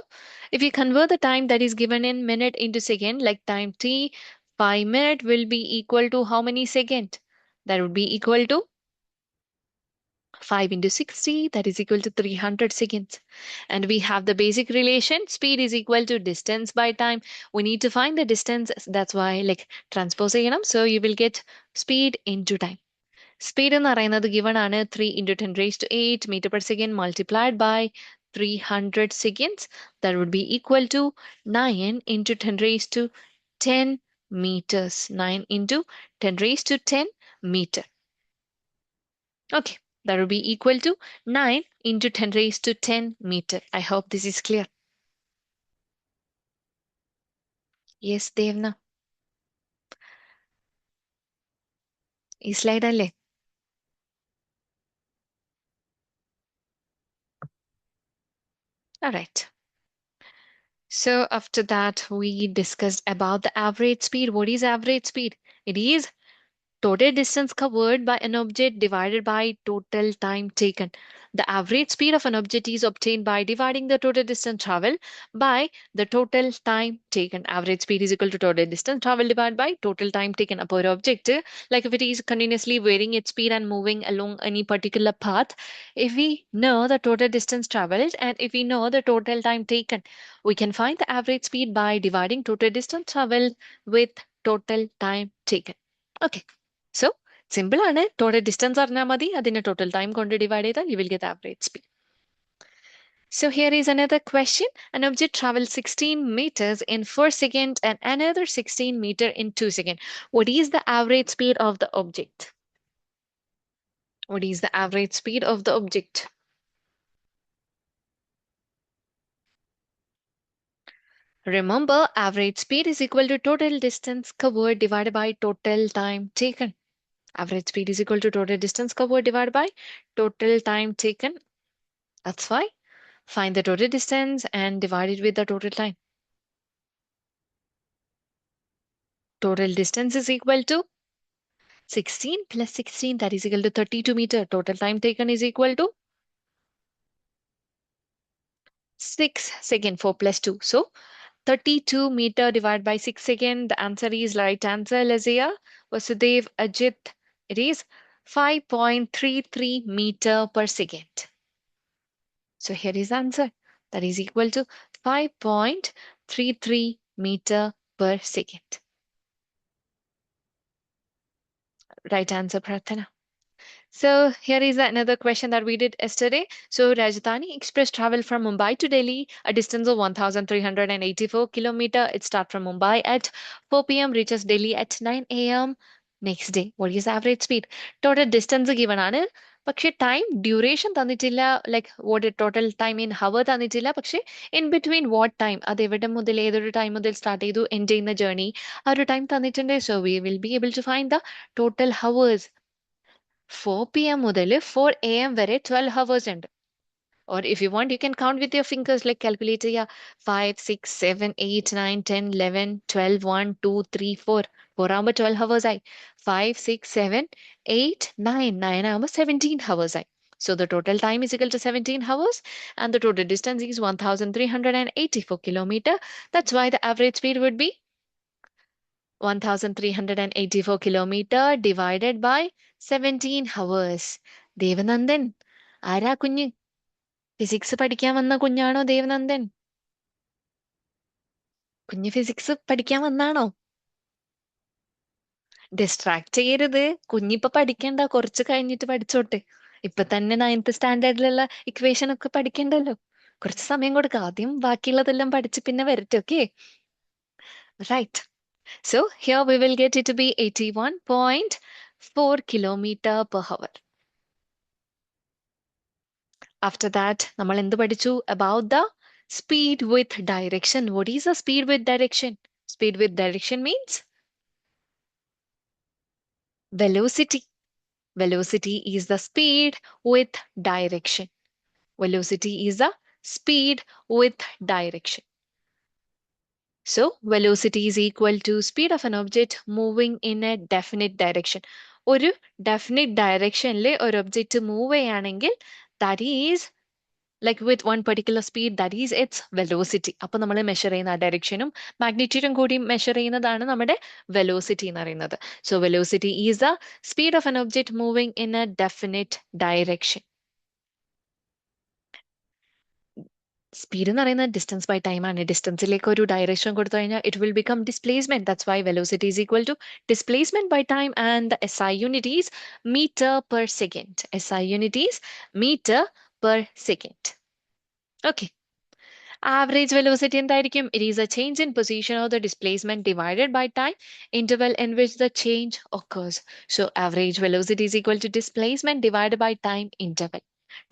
if you convert the time that is given in minute into second, like time t, 5 minute will be equal to how many second? That would be equal to 5 into 60, that is equal to 300 seconds. And we have the basic relation, speed is equal to distance by time. We need to find the distance. That's why like transpose ചെയ്യണം. So you will get speed into time. Speed എന്ന് പറയുന്നത് given ആണ് 3 into 10 raised to 8 meter per second multiplied by 300 seconds. That would be equal to 9 into 10 raised to 10 meters. 9 into 10 raised to 10 meter. Okay, that will be equal to 9 into 10 raised to 10 meter. I hope this is clear. Yes, Devna. ഈ slide അല്ലേ? All right. So after that, we discussed about the average speed. What is average speed? It is total distance covered by an object divided by total time taken. The average speed of an object is obtained by dividing the total distance traveled by the total time taken. Average speed is equal to total distance traveled divided by total time taken. Upon object, like if it is continuously varying its speed and moving along any particular path, if we know the total distance traveled and if we know the total time taken, we can find the average speed by dividing total distance traveled with total time taken. Okay. So simple ആണ്. Total distance അറിഞ്ഞാൽ മതി. അതിനെ total time കൊണ്ട് divide ചെയ്താൽ you will get average speed. So here is another question. An object travels 16 meters in 4 seconds and another 16 meter in 2 seconds. What is the average speed of the object? What is the average speed of the object? Remember, average speed is equal to total distance covered divided by total time taken. Average speed is equal to total distance covered divided by total time taken. That's why find the total distance and divide it with the total time. Total distance is equal to 16 plus 16, that is equal to 32 meter. Total time taken is equal to 6 second, 4 plus 2. So 32 meter divided by 6 second. The answer is right answer, Lazia. Vasudev, Ajit. It is 5.33 meter per second. So here is the answer. That is equal to 5.33 meter per second. Right answer, Prathana. So here is another question that we did yesterday. So Rajdhani Express travel from Mumbai to Delhi, a distance of 1,384 kilometer. It starts from Mumbai at 4 p.m., reaches Delhi at 9 a.m. Next day what is average speed? Total distance given ആണ്, പക്ഷെ time duration തന്നിട്ടില്ല. Like what total time in hour തന്നിട്ടില്ല, പക്ഷെ in between what time, അത് എവിടെ മുതൽ ഏതൊരു time മുതൽ സ്റ്റാർട്ട് ചെയ്തു എൻഡ് ചെയ്യുന്ന ജേർണി, ആ ഒരു ടൈം തന്നിട്ടുണ്ട്. So we will be able to find the total hours. 4 p.m. മുതൽ 4 a.m. വരെ 12 ഹവേഴ്സ് ഉണ്ട്. Or if you want, you can count with your fingers, like calculator. Yeah, 5, 6, 7, 8, 9, 10, 11, 12, 1, 2, 3, 4. 4 ആകുമ്പോൾ 12 hours ആയി. 5, 6, 7, 8, 9. 9 ആകുമ്പോൾ 17 hours ആയി. So the total time is equal to 17 hours and the total distance is 1384 kilometer. That's why the average speed would be 1384 kilometer divided by 17 hours. Devanandan, ആരാ കുഞ്ഞ്? Physics പഠിക്കാൻ വന്ന കുഞ്ഞാണോ ദേവനന്ദൻ? കുഞ്ഞ് physics പഠിക്കാൻ വന്നാണോ? ഡിസ്ട്രാക്ട് ചെയ്യരുത്. കുഞ്ഞിപ്പൊ പഠിക്കണ്ട, കുറച്ച് കഴിഞ്ഞിട്ട് പഠിച്ചോട്ടെ. ഇപ്പൊ തന്നെ 9th സ്റ്റാൻഡേർഡിലുള്ള ഇക്വേഷൻ ഒക്കെ പഠിക്കണ്ടല്ലോ. കുറച്ച് സമയം കൊടുക്കുക. ആദ്യം ബാക്കിയുള്ളതെല്ലാം പഠിച്ച് പിന്നെ വരട്ടെ. Okay, right. So here we will get it to be 81.4 kilometer per hour. After that, നമ്മൾ എന്ത് പഠിച്ചു? About the speed with direction. What is a speed with direction? Speed with direction means velocity. Velocity is the speed with direction. Velocity is the speed with direction. So, velocity is equal to speed of an object moving in a definite direction. ഒരു definite directionൽ ഒരു object move ചെയ്യുകയാണെങ്കിൽ that is like with one particular speed, that is its velocity. അപ്പൊ നമ്മൾ measure ചെയ്യുന്ന ഡയറക്ഷനും മാഗ്നിറ്റ്യൂഡും കൂടി measure ചെയ്യുന്നതാണ് നമ്മുടെ velocity എന്ന് പറയുന്നത്. So velocity is the speed of an object moving in a definite direction. Speed എന്ന് പറയുന്നത് ഡിസ്റ്റൻസ് ബൈ ടൈം ആണ്. ഡിസ്റ്റൻസിലേക്ക് ഒരു ഡയറക്ഷൻ കൊടുത്തു കഴിഞ്ഞാൽ it will become displacement. That's why velocity is equal to displacement by time and the SI unit is meter per second. SI unit is meter per second. Okay. Average velocity എന്തായിരിക്കും? It is a change in position of the displacement divided by time interval in which the change occurs. So average velocity is equal to displacement divided by time interval.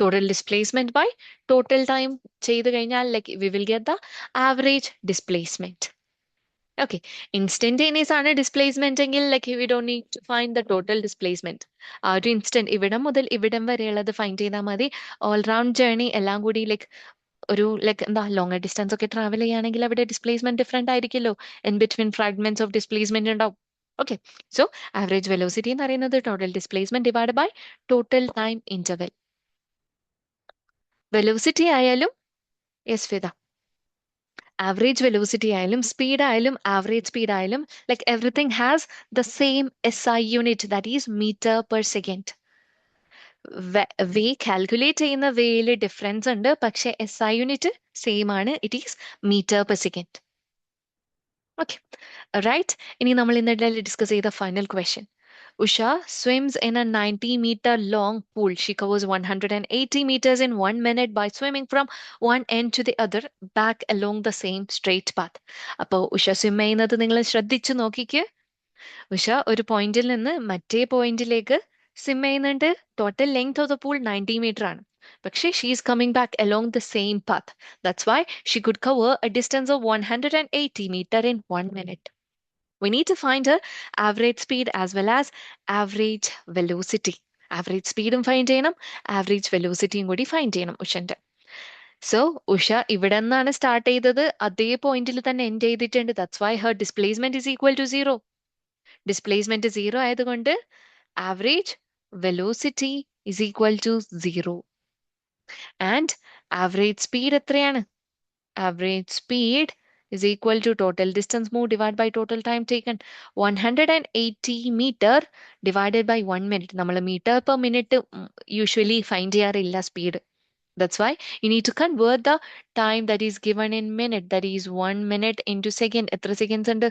Total displacement by total time ചെയ്തു കഴിഞ്ഞാൽ like we will get the average displacement. Okay, instantaneous ആണ് displacement എങ്കിൽ like we don't need to find the total displacement. ആ ഒരു instant ഇവിടം മുതൽ ഇവിടം വരെയുള്ളത് find ചെയ്താൽ മതി. ഓൾ റൗണ്ട് ജേർണി എല്ലാം കൂടി ലൈക്ക് ഒരു ലൈക്ക് എന്താ ലോങ്ങർ ഡിസ്റ്റൻസ് ഒക്കെ ട്രാവൽ ചെയ്യുകയാണെങ്കിൽ അവിടെ ഡിസ്പ്ലേസ്മെന്റ് ഡിഫറെന്റ് ആയിരിക്കുമല്ലോ. In between fragments of displacement ഉണ്ടാവും. ഓക്കെ, സോ ആവറേജ് വെലോസിറ്റി എന്ന് പറയുന്നത് total displacement divide by total time interval. Velocity ആയാലും യെസ് ഫിദ, ആവറേജ് വെലോസിറ്റി ആയാലും സ്പീഡ് ആയാലും ആവറേജ് സ്പീഡ് ആയാലും like everything has the same SI unit, that is metre per second. Way calculate ചെയ്യുന്ന വേയിൽ difference ഉണ്ട്, പക്ഷെ SI യൂണിറ്റ് സെയിം ആണ്. It is metre per second. Okay, right. ഇനി നമ്മൾ ഇന്നലെ ഡിസ്കസ് ചെയ്ത final question. Usha swims in a 90-meter long pool. She covers 180 meters in 1 minute by swimming from one end to the other back along the same straight path. അപ്പോൾ Usha swim ചെയ്യുന്നത് നിങ്ങൾ ശ്രദ്ധിച്ചു നോക്കിക്ക്. ഉഷ ഒരു പോയിന്റിൽ നിന്ന് മറ്റേ പോയിന്റിലേക്ക് സ്വിം ചെയ്യുന്നുണ്ട്. Total length of the pool 90 metre ആണ്. പക്ഷേ she is coming back along the same path. That's why she could cover a distance of 180 meter in 1 minute. We need to find her average speed as well as average velocity. Average speed find ചെയ്യണം, average velocity കൂടി find ചെയ്യണം ഉഷന്റെ. So Usha ഇവിടെ നിന്നാണ് start ചെയ്തത്, അതേ പോയിന്റിൽ തന്നെ end ചെയ്തിട്ടുണ്ട്. That's why her displacement is equal to 0. Displacement 0 ആയതുകൊണ്ട് average velocity is equal to 0. And average speed എത്രയാണ്? Average speed is equal to total distance moved divided by total time taken. 180 meter divided by 1 minute. നമ്മൾ meter per minute usually find ചെയ്യാറില്ല speed. That's why you need to convert the time that is given in minute. That is 1 minute into second. എത്ര seconds ഉണ്ട്?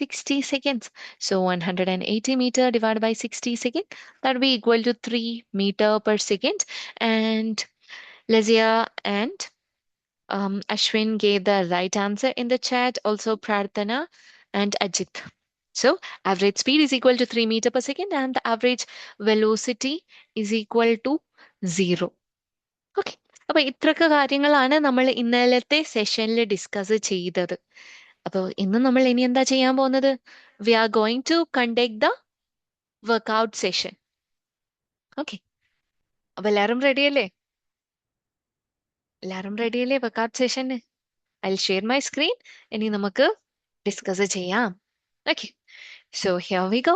60 seconds. So 180 meter divided by 60 seconds. That will be equal to 3 meter per second. And Lezia and Ashwin gave the right answer in the chat. Also Prarthana and Ajit. So average speed is equal to 3 meter per second and the average velocity is equal to 0. Okay, അപ്പൊ ഇത്രയൊക്കെ കാര്യങ്ങളാണ് നമ്മൾ ഇന്നലത്തെ സെഷനിൽ discuss ചെയ്തത്. അപ്പോൾ ഇന്ന് നമ്മൾ ഇനി എന്താ ചെയ്യാൻ പോകുന്നത്? We are going to conduct the workout session. Okay, അപ്പൊ എല്ലാവരും റെഡിയല്ലേ? എല്ലാവരും റെഡിയല്ലേ വർക്ക്ഔട്ട് സെഷന്? I share my screen. ഇനി നമുക്ക് ഡിസ്കസ് ചെയ്യാം. Okay, so here we go.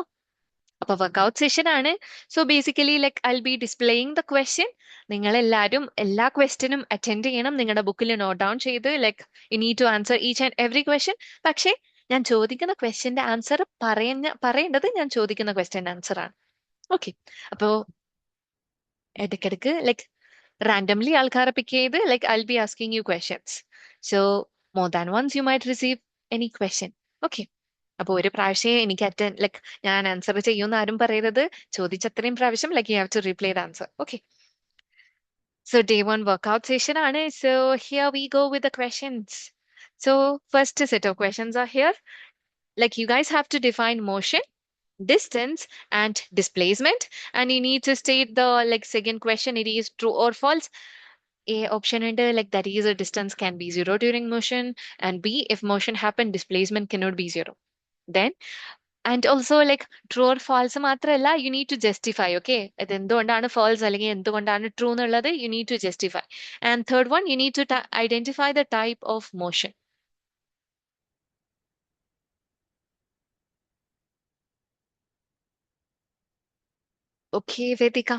അപ്പൊ വർക്ക്ഔട്ട് സെഷൻ ആണ്. So basically like I be displaying the question. നിങ്ങൾ എല്ലാവരും എല്ലാ ക്വസ്റ്റ്യനും അറ്റൻഡ് ചെയ്യണം. നിങ്ങളുടെ ബുക്കിൽ നോട്ട് ഡൗൺ ചെയ്ത് like you need to answer each and every question. പക്ഷേ ഞാൻ ചോദിക്കുന്ന ക്വസ്റ്റ്യന്റെ ആൻസർ പറയേണ്ടത് ഞാൻ ചോദിക്കുന്ന ക്വസ്റ്റ്യന്റെ ആൻസർ ആണ്. ഓക്കെ, അപ്പോ ഇടയ്ക്കിടയ്ക്ക് ലൈക്ക് റാൻഡംലി ആൾക്കാരെ പിക്ക് ചെയ്ത് like I be asking you questions. So more than once you might receive any question. Okay, അപ്പൊ ഒരു പ്രാവശ്യം എനിക്ക് ലൈക്ക് ഞാൻ ആൻസർ ചെയ്യുമെന്ന് ആരും പറയരുത്. ചോദിച്ചത്രയും പ്രാവശ്യം like you have to replay the answer. Okay, so day 1 workout session ആണ്. So here we go with the questions. So first set of questions are here. Like you guys have to define motion, distance and displacement, and you need to state the like second question, it is true or false. A option under like that is a distance can be 0 during motion, and B if motion happen displacement cannot be 0. Then and also like true or false മാത്രമല്ല, you need to justify. Okay, ഇത് എന്തുകൊണ്ടാണ് false അല്ലെങ്കിൽ എന്തുകൊണ്ടാണ് true എന്നുള്ളത് you need to justify. And third one, you need to identify the type of motion. Okay, Vedika.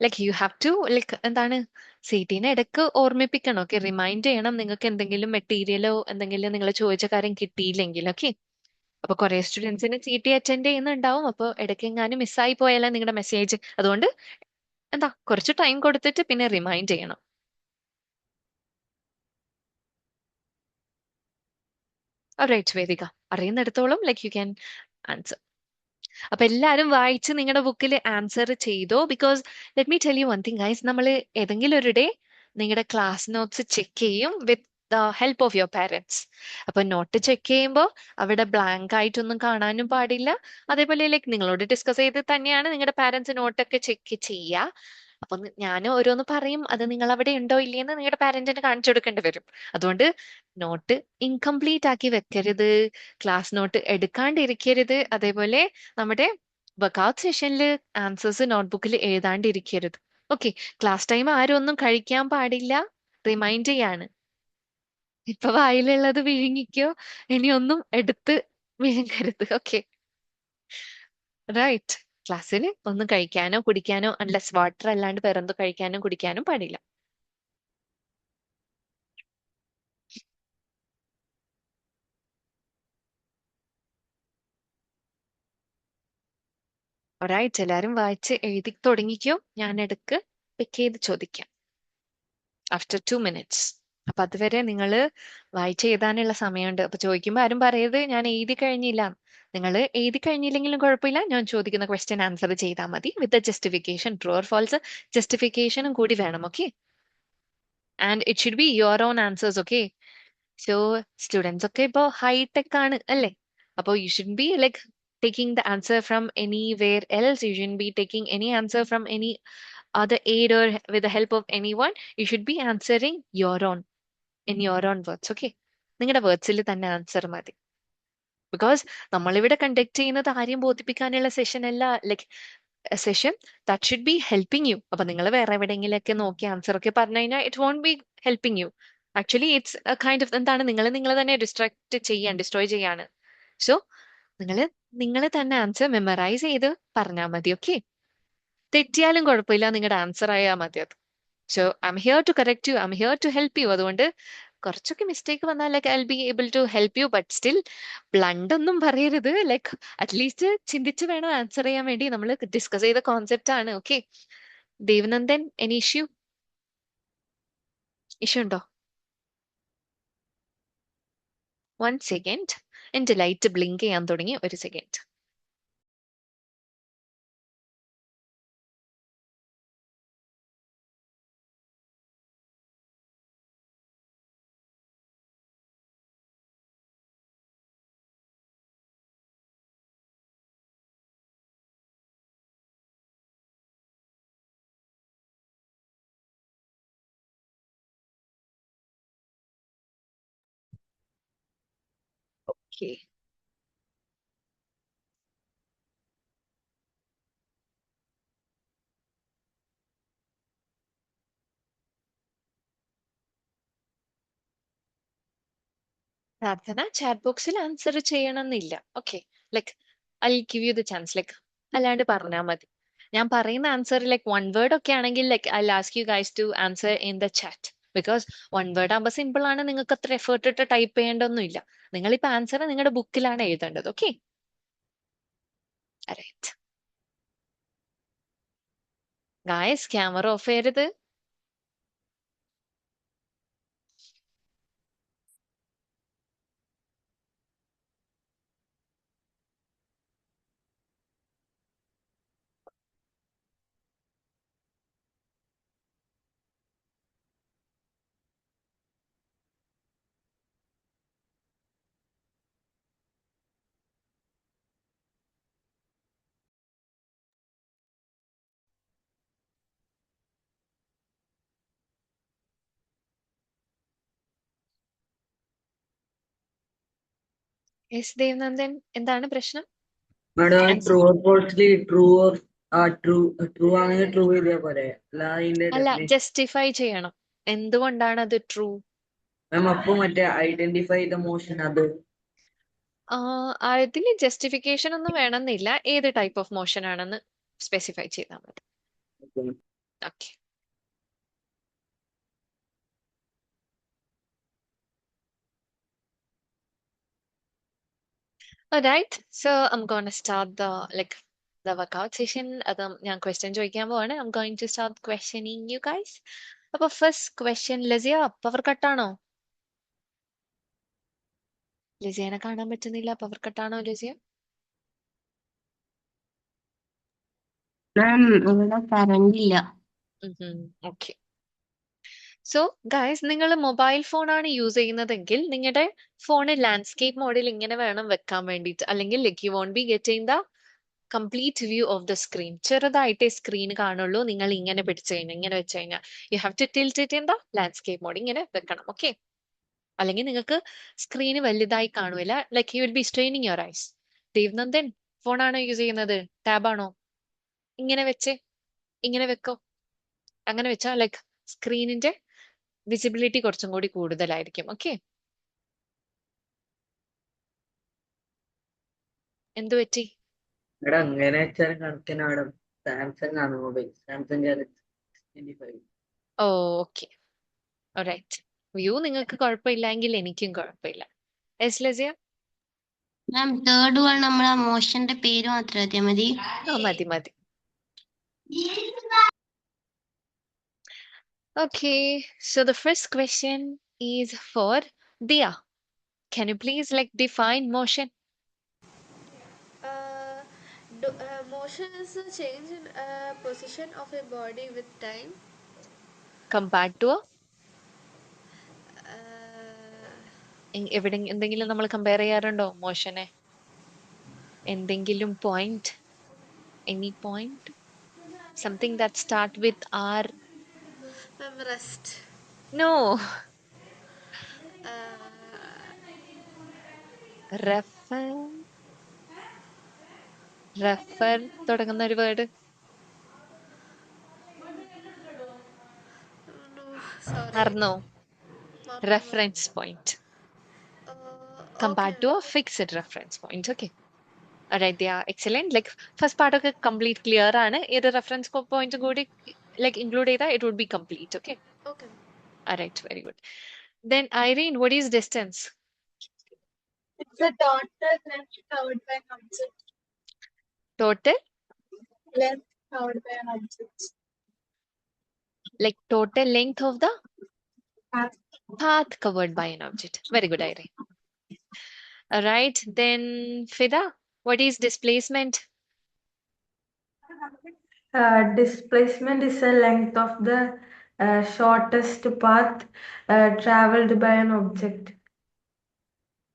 Like you have to like എന്താണ് സീറ്റീനെ ഇടയ്ക്ക് ഓർമ്മിപ്പിക്കണം. Okay, remind ചെയ്യണം നിങ്ങൾക്ക് എന്തെങ്കിലും മെറ്റീരിയലോ എന്തെങ്കിലും നിങ്ങൾ ചോദിച്ച കാര്യം കിട്ടിയില്ലെങ്കിൽ. ഓക്കെ, അപ്പൊ കുറെ സ്റ്റുഡൻസിന് സി ടി അറ്റൻഡ് ചെയ്യുന്നുണ്ടാവും. അപ്പോൾ ഇടയ്ക്ക് എങ്ങാനും മിസ്സായി പോയാലോ നിങ്ങളുടെ മെസ്സേജ്. അതുകൊണ്ട് എന്താ കുറച്ച് ടൈം കൊടുത്തിട്ട് പിന്നെ റിമൈൻഡ് ചെയ്യണം. റൈറ്റ് വേദിക, അറിയുന്നിടത്തോളം ലൈക്ക് യു ക്യാൻ ആൻസർ. അപ്പൊ എല്ലാരും വായിച്ച് നിങ്ങളുടെ ബുക്കിൽ ആൻസർ ചെയ്തോ? Because let me tell you one thing guys, നമ്മൾ ഏതെങ്കിലും ഒരു ഡേ നിങ്ങളുടെ ക്ലാസ് നോട്ട്സ് ചെക്ക് ചെയ്യും with the help of your parents. അപ്പൊ നോട്ട് ചെക്ക് ചെയ്യുമ്പോൾ അവിടെ ബ്ലാങ്ക് ആയിട്ടൊന്നും കാണാനും പാടില്ല. അതേപോലെ ലൈക്ക് നിങ്ങളോട് ഡിസ്കസ് ചെയ്ത് തന്നെയാണ് നിങ്ങളുടെ പാരന്റ്സ് നോട്ടൊക്കെ ചെക്ക് ചെയ്യുക. അപ്പൊ ഞാൻ ഓരോന്ന് പറയും, അത് നിങ്ങൾ അവിടെ ഉണ്ടോ ഇല്ലയെന്ന് നിങ്ങളുടെ പാരന്റിന് കാണിച്ചു കൊടുക്കേണ്ടി വരും. അതുകൊണ്ട് നോട്ട് ഇൻകംപ്ലീറ്റ് ആക്കി വെക്കരുത്, ക്ലാസ് നോട്ട് എടുക്കാണ്ടിരിക്കരുത്. അതേപോലെ നമ്മുടെ വർക്ക്ഔട്ട് സെഷനിൽ ആൻസേഴ്സ് നോട്ട്ബുക്കിൽ എഴുതാണ്ടിരിക്കരുത്. ഓക്കെ, ക്ലാസ് ടൈം ആരും ഒന്നും കഴിക്കാൻ പാടില്ല. റിമൈൻഡ് ചെയ്യാണ്. ഇപ്പൊ വായിലുള്ളത് വിഴുങ്ങിക്കോ, ഇനിയൊന്നും എടുത്ത് വിഴുങ്ങരുത്. Okay, right. ക്ലാസ്സിൽ ഒന്നും കഴിക്കാനോ കുടിക്കാനോ അൺലെസ് വാട്ടർ അല്ലാണ്ട് വേറെന്തോ കഴിക്കാനും കുടിക്കാനും പാടില്ല. ഒരാഴ്ച എല്ലാരും വായിച്ച് എഴുതി തുടങ്ങിക്കോ. ഞാൻ ഇടയ്ക്ക് പിക്ക് ചെയ്ത് ചോദിക്കാം ആഫ്റ്റർ 2 minutes. അപ്പൊ അതുവരെ നിങ്ങൾ വായിച്ച് എഴുതാനുള്ള സമയമുണ്ട്. അപ്പൊ ചോദിക്കുമ്പോൾ ആരും പറയരുത് ഞാൻ എഴുതി കഴിഞ്ഞില്ല. നിങ്ങൾ എഴുതി കഴിഞ്ഞില്ലെങ്കിലും കുഴപ്പമില്ല, ഞാൻ ചോദിക്കുന്ന ക്വസ്റ്റ്യൻ ആൻസർ ചെയ്താൽ മതി വിത്ത് ജസ്റ്റിഫിക്കേഷൻ. ട്രൂ ഓർ ഫാൾസ് ജസ്റ്റിഫിക്കേഷനും കൂടി വേണം. Okay, and it should be your own answers. Okay, so students ഒക്കെ ഇപ്പോ ഹൈടെക് ആണ് അല്ലേ? അപ്പോൾ you should be like taking the answer from anywhere else. You shouldn't be taking any answer from any other aid or with the help of anyone. You should be answering your own in your own words. Okay, നിങ്ങളുടെ വേർഡ്സിൽ തന്നെ answer മതി. Because നമ്മളിവിടെ conduct ചെയ്യുന്നത് ആരെയും ബോധിപ്പിക്കാനുള്ള session അല്ല. Like session that should be helping you. അപ്പൊ നിങ്ങൾ വേറെ എവിടെയെങ്കിലൊക്കെ നോക്കി ആൻസർ ഒക്കെ പറഞ്ഞു കഴിഞ്ഞാൽ it won't be helping you. Actually it's a kind of എന്താണ് നിങ്ങൾ തന്നെ ഡിസ്ട്രോയ് ചെയ്യാണ്. സോ നിങ്ങൾ തന്നെ ആൻസർ മെമ്മറൈസ് ചെയ്ത് പറഞ്ഞാൽ മതി. ഓക്കെ, തെറ്റിയാലും കുഴപ്പമില്ല, നിങ്ങളുടെ ആൻസർ ആയാൽ മതി അത്. So I'm here to correct you, I'm here to help you. അതുകൊണ്ട് കുറച്ചൊക്കെ മിസ്റ്റേക്ക് വന്നാൽ like I will be able to help you, but still blunt ഒന്നും പറയരുത്. ലൈക്ക് അറ്റ്ലീസ്റ്റ് ചിന്തിച്ച് വേണം ആൻസർ ചെയ്യാൻ വേണ്ടി. നമ്മൾ ഡിസ്കസ് ചെയ്ത കോൺസെപ്റ്റ് ആണ്. ഓക്കെ, ദേവനന്ദൻ, എനി ഇഷ്യൂ ഉണ്ടോ? 1 second, എന്റെ ലൈറ്റ് ബ്ലിങ്ക് ചെയ്യാൻ തുടങ്ങി. 1 second. Okay. പ്രാർത്ഥന ചാറ്റ് ബോക്സിൽ ആൻസർ ചെയ്യണമെന്നില്ല. Okay, like I give you the chance, like അല്ലാണ്ട് പറഞ്ഞാൽ മതി. ഞാൻ പറയുന്ന ആൻസർ ലൈക്ക് വൺ വേർഡ് ഒക്കെ ആണെങ്കിൽ like I ask you guys to answer in the chat. Because one word ആകുമ്പോൾ സിമ്പിൾ ആണ്, നിങ്ങൾക്ക് അത്ര എഫേർട്ട് ഇട്ട് ടൈപ്പ് ചെയ്യേണ്ടതൊന്നുമില്ല. നിങ്ങളിപ്പോ ആൻസർ നിങ്ങളുടെ ബുക്കിലാണ് എഴുതേണ്ടത്. Okay, right guys, camera off ചെയ്യരുത്. എസ് ദേവനന്ദൻ, എന്താണ് പ്രശ്നം? Madam Answer. True or falsely true ആണെങ്കിൽ ട്രൂ ഇതേപോലെ അല്ലാതെ ഇതിന്റെ അല്ല, definition. ജസ്റ്റിഫൈ ചെയ്യണം. എന്തുകൊണ്ടാണ് അത് ട്രൂ? മാം അപ്പൊ മറ്റേ ഐഡന്റിഫൈ ദ മോഷൻ അത് അതിന് ജസ്റ്റിഫിക്കേഷൻ ഒന്നും വേണമെന്നില്ല. ഏത് ടൈപ്പ് ഓഫ് മോഷൻ ആണെന്ന് സ്പെസിഫൈ ചെയ്താൽ മതി. Okay, alright, so I'm gonna start the workout session. അത് ഞാൻ ക്വസ്റ്റ്യൻ ചോദിക്കാൻ പോവാണ്. I'm going to start questioning you guys. അപ്പൊ ഫസ്റ്റ് ക്വസ്റ്റ്യൻ, ലസിയ പവർ കട്ടാണോ? ലസിയനെ കാണാൻ പറ്റുന്നില്ല. പവർ കട്ടാണോ ലസിയ? മാം ഇവിടെ കറണ്ട് ഇല്ല. ഓക്കെ. സോ ഗൈസ്, നിങ്ങൾ മൊബൈൽ ഫോൺ ആണ് യൂസ് ചെയ്യുന്നതെങ്കിൽ നിങ്ങളുടെ ഫോണ് ലാൻഡ്സ്കേപ്പ് മോഡിൽ ഇങ്ങനെ വേണം വെക്കാൻ വേണ്ടിയിട്ട്. അല്ലെങ്കിൽ you won't be getting the complete view of the screen. ചെറുതായിട്ടേ സ്ക്രീൻ കാണുള്ളൂ. നിങ്ങൾ ഇങ്ങനെ പിടിച്ചു കഴിഞ്ഞാൽ, ഇങ്ങനെ വെച്ച് കഴിഞ്ഞാൽ you have to tilt it in the landscape mode. ഇങ്ങനെ വെക്കണം. ഓക്കെ, അല്ലെങ്കിൽ നിങ്ങൾക്ക് സ്ക്രീന് വലുതായി കാണുമില്ല. Like you will be straining your eyes. Devnandan ഫോണാണോ യൂസ് ചെയ്യുന്നത്? ടാബാണോ? ഇങ്ങനെ വെച്ച് ഇങ്ങനെ വെക്കോ. അങ്ങനെ വെച്ചാൽ ലൈക്ക് സ്ക്രീനിന്റെ വിസിബിലിറ്റി കുറച്ചും കൂടി കൂടുതലായിരിക്കും. ഓക്കെ, എന്തു പറ്റി? ഇവിടെ അങ്ങനെ വെച്ചാൽ കണക്കിനാണ്. സാംസങ് ആണ് മൊബൈൽ, സാംസങ് ഗാലക്സി 25. ഓ, ഓക്കെ, റൈറ്റ്. വ്യൂ നിങ്ങൾക്ക് കുഴപ്പമില്ലെങ്കിൽ എനിക്കും കുഴപ്പമില്ല. എസ് ലസിയ? മാം തേർഡ് വൺ നമ്മളെ മോഷന്റെ പേര് മാത്രം എഴുതിയാൽ മതി. മതി മതി. Okay, so the first question is for Dia. Can you please define motion? Motion is a change in position of a body with time. Compared to Uh, എന്തെങ്കിലും നമ്മൾ കമ്പയർ ചെയ്യാറുണ്ടോ മോഷനെ? എന്തെങ്കിലും point? Any point? Something that start with R? rest. No. Refer. Refer തുടങ്ങുന്ന ഒരു word. No, sorry. അറിഞ്ഞോ? Mama. Reference point. Compared Okay. to a fixed reference point. Okay. Alright, yeah, excellent. Like first part ഒക്കെ complete clear ആണ്. ഏത് reference point കൂടി include ചെയ്താൽ it would be complete. Okay. Okay. Alright, very good. Then Irene, what is distance? It's the total length covered by an object. Total? Length covered by an object. Like total length of the Path. path covered by an object. Very good, Irene. Alright, then Fida, what is displacement? Displacement is the length of the shortest path traveled by an object.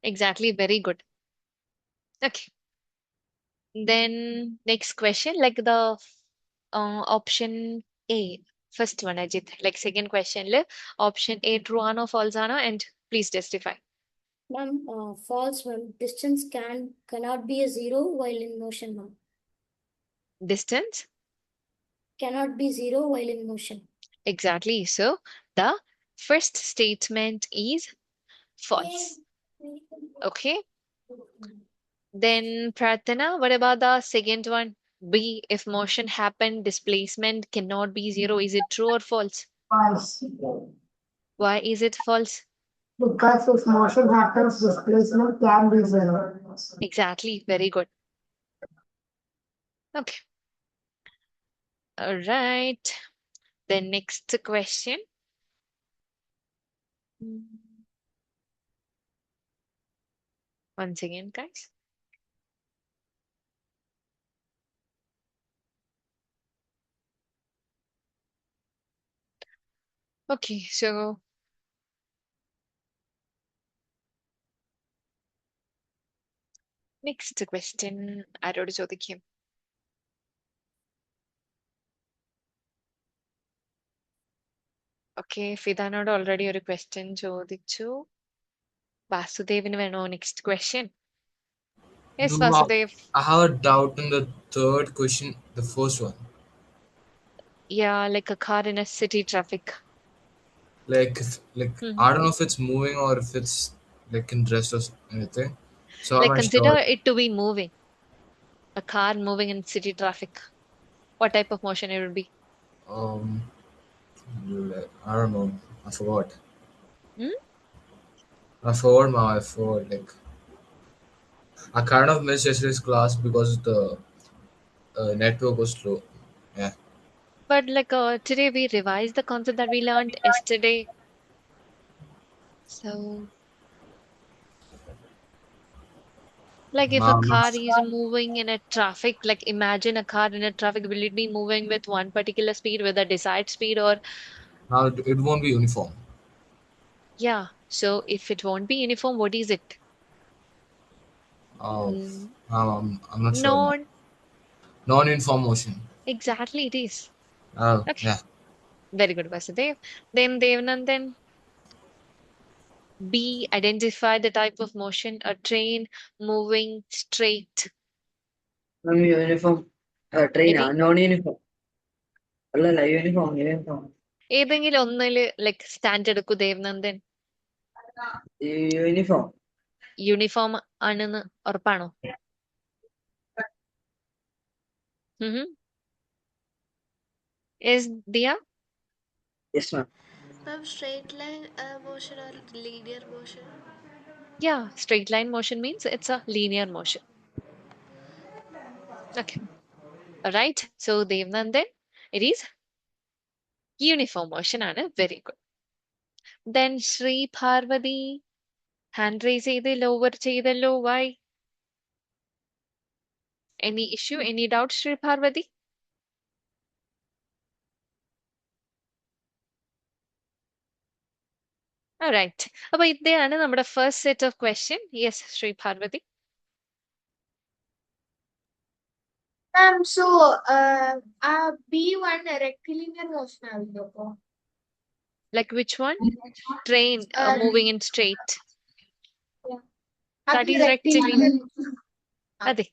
Exactly, very good. Okay. Then next question, like the option A. First one, Ajit. Like second question, option A true or false, and please justify. Ma'am, false, ma'am. Distance cannot be a zero while in motion, ma'am. Distance? Cannot be zero while in motion. Exactly. So the first statement is false. Okay. Then Pratana, what about the second one? B, if motion happened, displacement cannot be zero. Is it true or false? False. Why is it false? Because if motion happens, displacement can be zero. Exactly. Very good. Okay. All right. The next question. Once again, guys. Okay, so next question ആരോട് ചോദിക്കും? Okay, ഫിദാനോട് already ഒരു question ചോദിച്ചു. വാസുദേവിന് വേണോ next question? Yes No, Vasudev. I have a doubt in the third question, the first one. Yeah, like a car in a city traffic. Like, Mhm. I don't know if it's moving or if it's like in rest or anything. So Like am I consider sure? it to be moving. A car moving in city traffic. What type of motion it would be? Um, I don't know. I forgot. Hmm? I forgot, ma. I forgot. Like, I kind of missed yesterday's class because the network was slow. Yeah. But like today we revised the concept that we learned yesterday. So like if Ma, a I'm not car is moving in a traffic, like imagine a car in a traffic, will it be moving with one particular speed, with a desired speed, or now it won't be uniform. yeah. So if it won't be uniform, what is it? Oh, Mm, I'm not sure, ma. non, Non-uniform motion. exactly it is. Oh, Okay, yeah. very good, Vasudev. Then Devnandan, B, identify the type of motion, a train moving straight. Ma'am, uniform. Train, Any non-uniform. അല്ലല്ല uniform uniform ഏതെങ്കിലും ഒന്നില് like stand എടുക്കൂ Devanandan. Uniform uniform ആണെന്ന് ഉറപ്പാണോ? Is Dia? Yes ma'am. Ma'am, straight line motion or linear motion? Yeah, straight line motion means it's a linear motion. Okay. All right. So Devnandan, it is uniform motion ആണ്. Very good. Then Sri Parvati, hand raise ചെയ്ത് lower ചെയ്തല്ലോ. Why? Any issue? Any doubt, Sri Parvati? All right. അപ്പൊ ഇതാണ് നമ്മുടെ first set of question. Yes, Sri Parvati. So, B1 rectilinear motion ആവില്ലേ അപ്പൊ? Like which one? Train moving in straight. That is rectilinear. അതെ.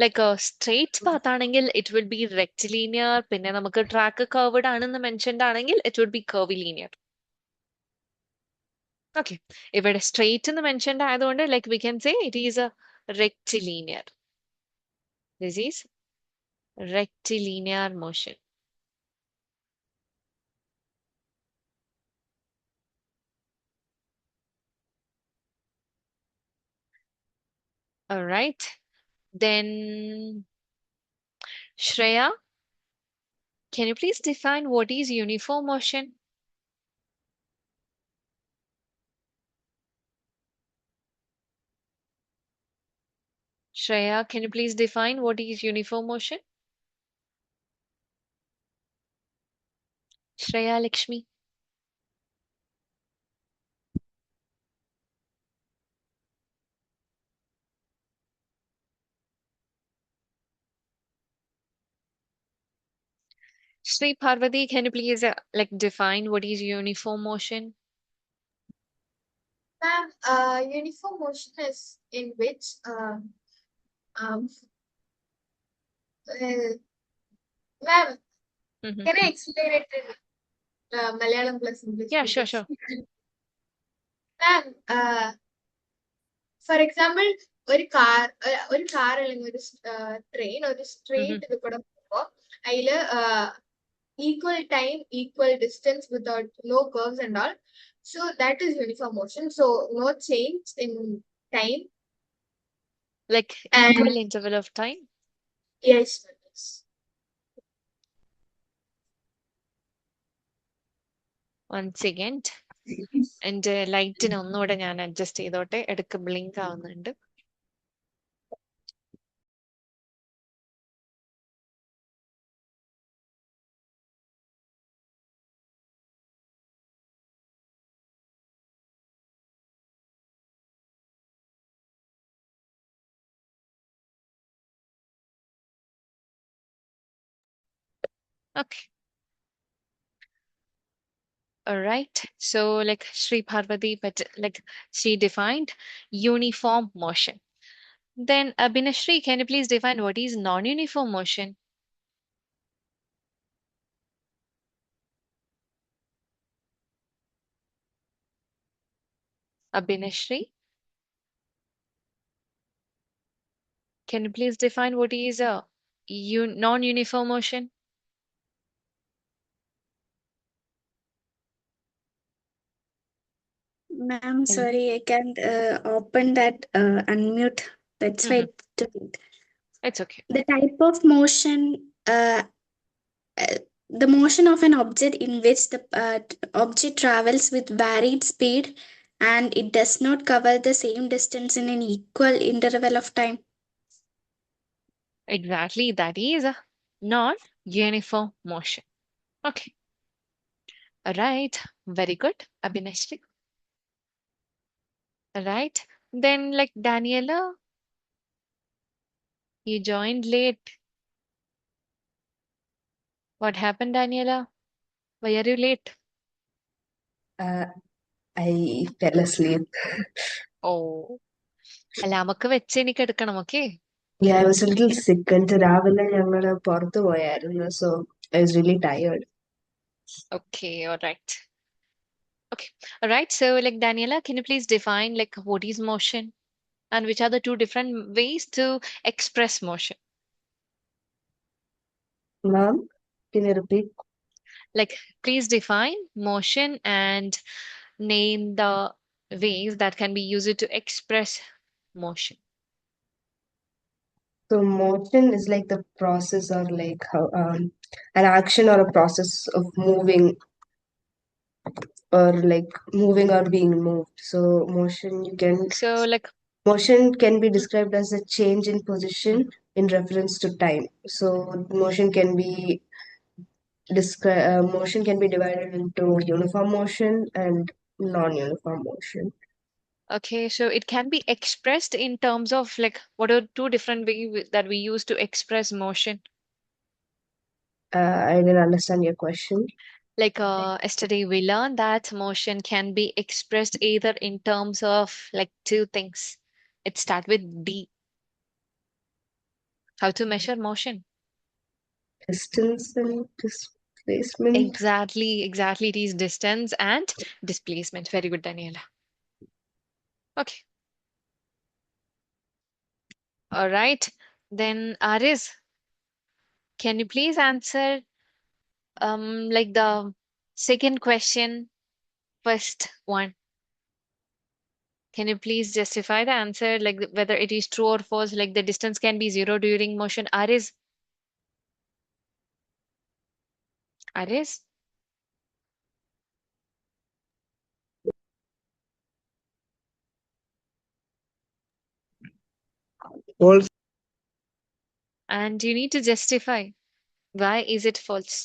Like a straight path ആണെങ്കിൽ it will be rectilinear. പിന്നെ നമുക്ക് track curved ആണെന്ന് mentioned ആണെങ്കിൽ it would be curvilinear. Okay. ഇവിടെ straight എന്ന് mentioned ആയതുകൊണ്ട് like we can say it is a rectilinear. This is rectilinear motion. All right. Then Shreya, can you please define what is uniform motion? Shreya, can you please define what is uniform motion? Shreya Lakshmi. Sri Parvati, can you please like define what is uniform motion? Ma'am, uniform motion is in which um ma'am, Mhm. can I explain it in Malayalam plus English? Yeah, sure, Because sure. ma'am, for example, ഒരു car അല്ലെങ്കിൽ ഒരു train ഒരു Mhm. Straight ഇത് കൂടെ പോകുമ്പോൾ അതില് equal time, equal distance without no curves and all. So that is uniform motion. So no change in time. Like And equal interval of time. yes, ma'am, yes. One second. എൻ്റെ ലൈറ്റിന് ഒന്നുകൂടെ ഞാൻ adjust ചെയ്തോട്ടെ. ഇടയ്ക്ക് blink ആവുന്നുണ്ട്. Okay. All right. So like Sri Parvati, but like she defined uniform motion. Then Abhinashri, can you please define what is non-uniform motion? Abhinashri, can you please define what is a non-uniform motion? Ma'am, sorry, I can't open that unmute. That's why Mhm. it took it. It's okay. The type of motion, the motion of an object in which the object travels with varied speed and it does not cover the same distance in an equal interval of time. Exactly. That is a non-uniform motion. Okay. All right. Very good, Abhinashri. All right. Then like Daniela, you joined late. What happened, Daniela? Why are you late? I fell asleep. Oh. അല്ല നമുക്ക് വെച്ച് എനിക്ക് എടുക്കണം, okay? Yeah, I was a little sick until രാവിലെ ഞങ്ങള് പുറത്തു പോയായിരുന്നു, so I was really tired. Okay, all right. Okay. All right. So like Daniela, can you please define like what is motion and which are the two different ways to express motion? Ma'am, can you repeat? Like please define motion and name the ways that can be used to express motion. So motion is like the process or like how an action or a process of moving or like moving or being moved. So So like motion can be described as a change in position in reference to time. So motion can be motion can be divided into uniform motion and non-uniform motion. okay, so it can be expressed in terms of like what are two different ways that we use to express motion? I didn't understand your question. Like yesterday we learned that motion can be expressed either in terms of like two things. It starts with D. How to measure motion? Distance and displacement. Exactly. It is distance and displacement. Very good, Daniela. Okay. All right. Then Aris, can you please answer like the second question, first one? Can you please justify the answer, like whether it is true or false, like the distance can be zero during motion? Aris? Aris? False. And you need to justify why is it false?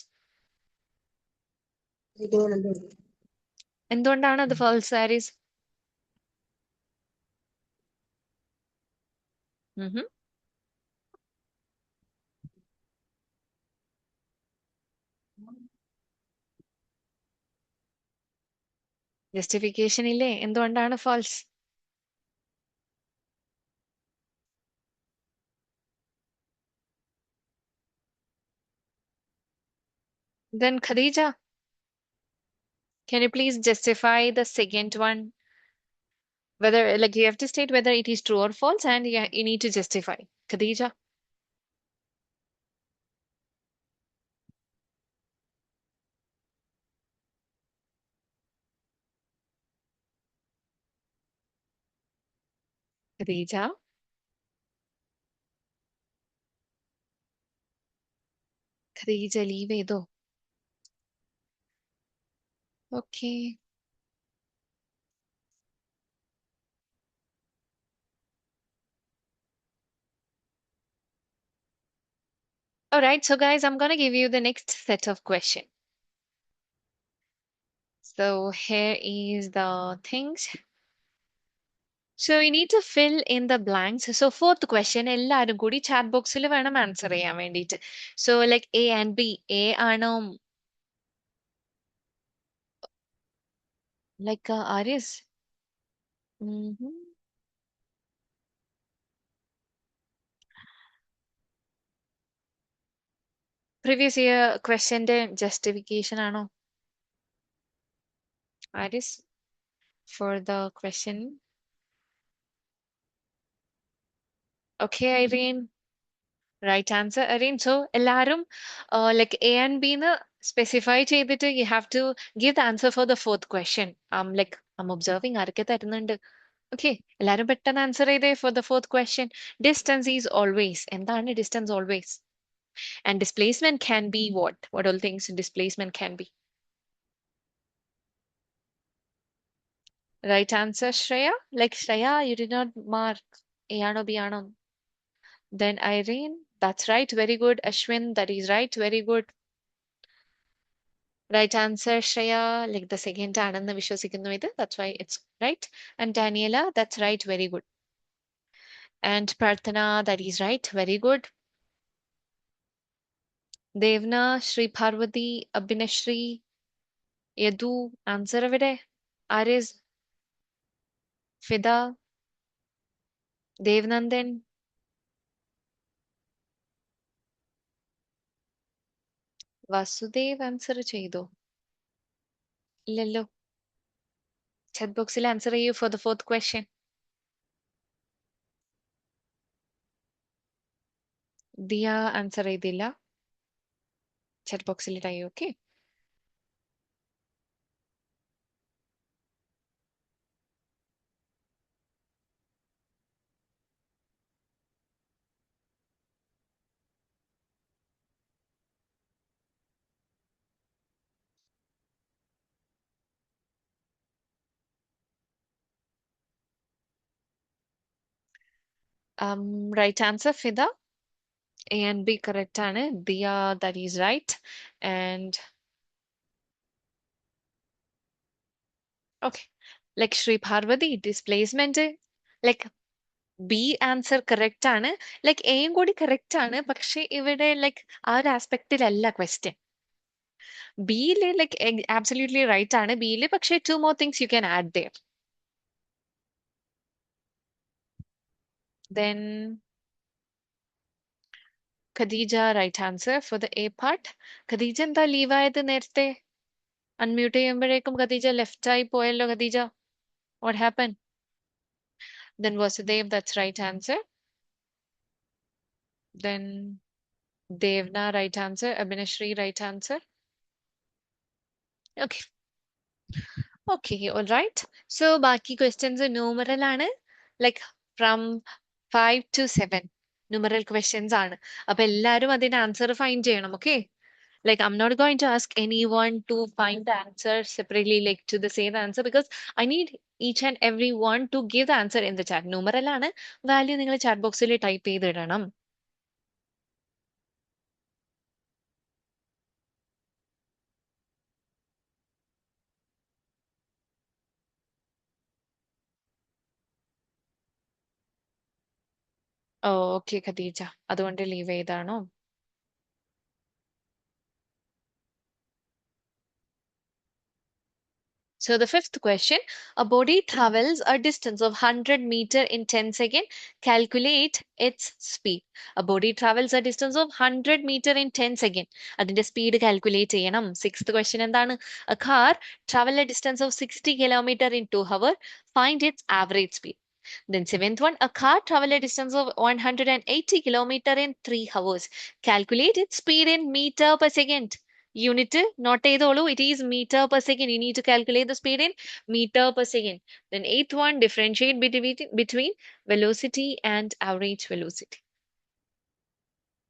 എന്തുകൊണ്ടാണ് അത് false, Aris? Mm-hmm. Justification ഇല്ലേ എന്തുകൊണ്ടാണ് false? Then Khadija, can you please justify the second one? Whether, like, you have to state whether it is true or false, and you need to justify. Khadija. Khadija. Khadija, leave ചെയ്തോ? Okay. All right, so guys, I'm gonna give you the next set of question. So here is the things. So you need to fill in the blanks. So fourth question, എല്ലാരും കൂടി chat boxൽ വേണം answer ചെയ്യാൻ വേണ്ടിയിട്ട്. So like A and B. A ആണോ? Like Aris. Mhm. Previous year questionന്റെ justification ആണോ? Aris, for the question. Okay, Irene. Right answer, Irene. So എല്ലാരും like A and B ന്ന് specify ചെയ്തിട്ട് you have to give the answer for the fourth question. Like I'm observing ആരൊക്കെ തരുന്നുണ്ട്. Okay, എല്ലാരും പെട്ടെന്ന് answer ചെയ്തേ for the fourth question. Distance is always. എന്താണ് distance always? And displacement can be what? What all things displacement can be? Right answer, Shreya. Like Shreya, you did not mark A ആണോ B ആണോ? Then Irene, that's right. Very good. Ashwin, that is right. Very good. Right answer, Shreya. Like the second ആണെന്ന് വിശ്വസിക്കുന്നു ഇത്. That's why it's right. And Daniela, that's right. Very good. And Prarthana, that is right. Very good. Devna, Shri Parvati, Abhinashri, Yadu, answer എവിടെ? Aris, Fida, Devnandan. Vasudev answer ചെയ്തോ? ഇല്ലല്ലോ. Chat boxil answer ചെയ്യൂ for the fourth question. Diya answer ചെയ്തില്ല. Chat boxil ഇടായൂ. Okay. Right answer, Fida. A and B correct ആണ്. Dia, that is right. And okay. Like Shri Parvati, displacement, like B answer correct ആണ്. Like A യും കൂടി correct ആണ്. പക്ഷെ ഇവിടെ like ആ ഒരു ആസ്പെക്റ്റിലല്ല question. B യില് like absolutely right ആണ്. B യില് പക്ഷെ two more things you can add there. Then Khadija, right answer for the A part. Khadija എന്താ ലീവ് ആയത് നേരത്തെ? അൺമ്യൂട്ട് ചെയ്യുമ്പോഴേക്കും ഖദീജ ലെഫ്റ്റ് ആയി പോയല്ലോ Khadija. What happened? Then Vasudev, that's right answer. Then Devna, right answer. Abhinashri, right answer. Okay. Okay, all right. So ബാക്കി questions numeral ആണ്. Like from 5 to 7. Numeral questions ആണ്. അപ്പൊ എല്ലാരും അതിന്റെ answer find ചെയ്യണം. Okay. Like I'm not going to ask anyone to find the answer separately, like to the same answer, because I need each and every one to give the answer in the chat. Numeral ആണ്. Value നിങ്ങൾ chat boxൽ type ചെയ്തിടണം. ഓ okay Khadija, അതുകൊണ്ട് leave ചെയ്താണോ? So the fifth question, a body travels a distance of 100 meter in 10 seconds. Calculate its speed. A body travels a distance of 100 meter in 10 seconds. അതിന്റെ speed calculate ചെയ്യണം. Sixth question എന്താണ്? A car travel a distance of 60 kilometer in 2 hours. Find its average speed. Then seventh one, a car travel a distance of 180 kilometer in 3 hours. Calculate its speed in meter per second. Unit not ചെയ്തോളൂ. It is meter per second. You need to calculate the speed in meter per second. Then eighth one, differentiate between velocity and average velocity.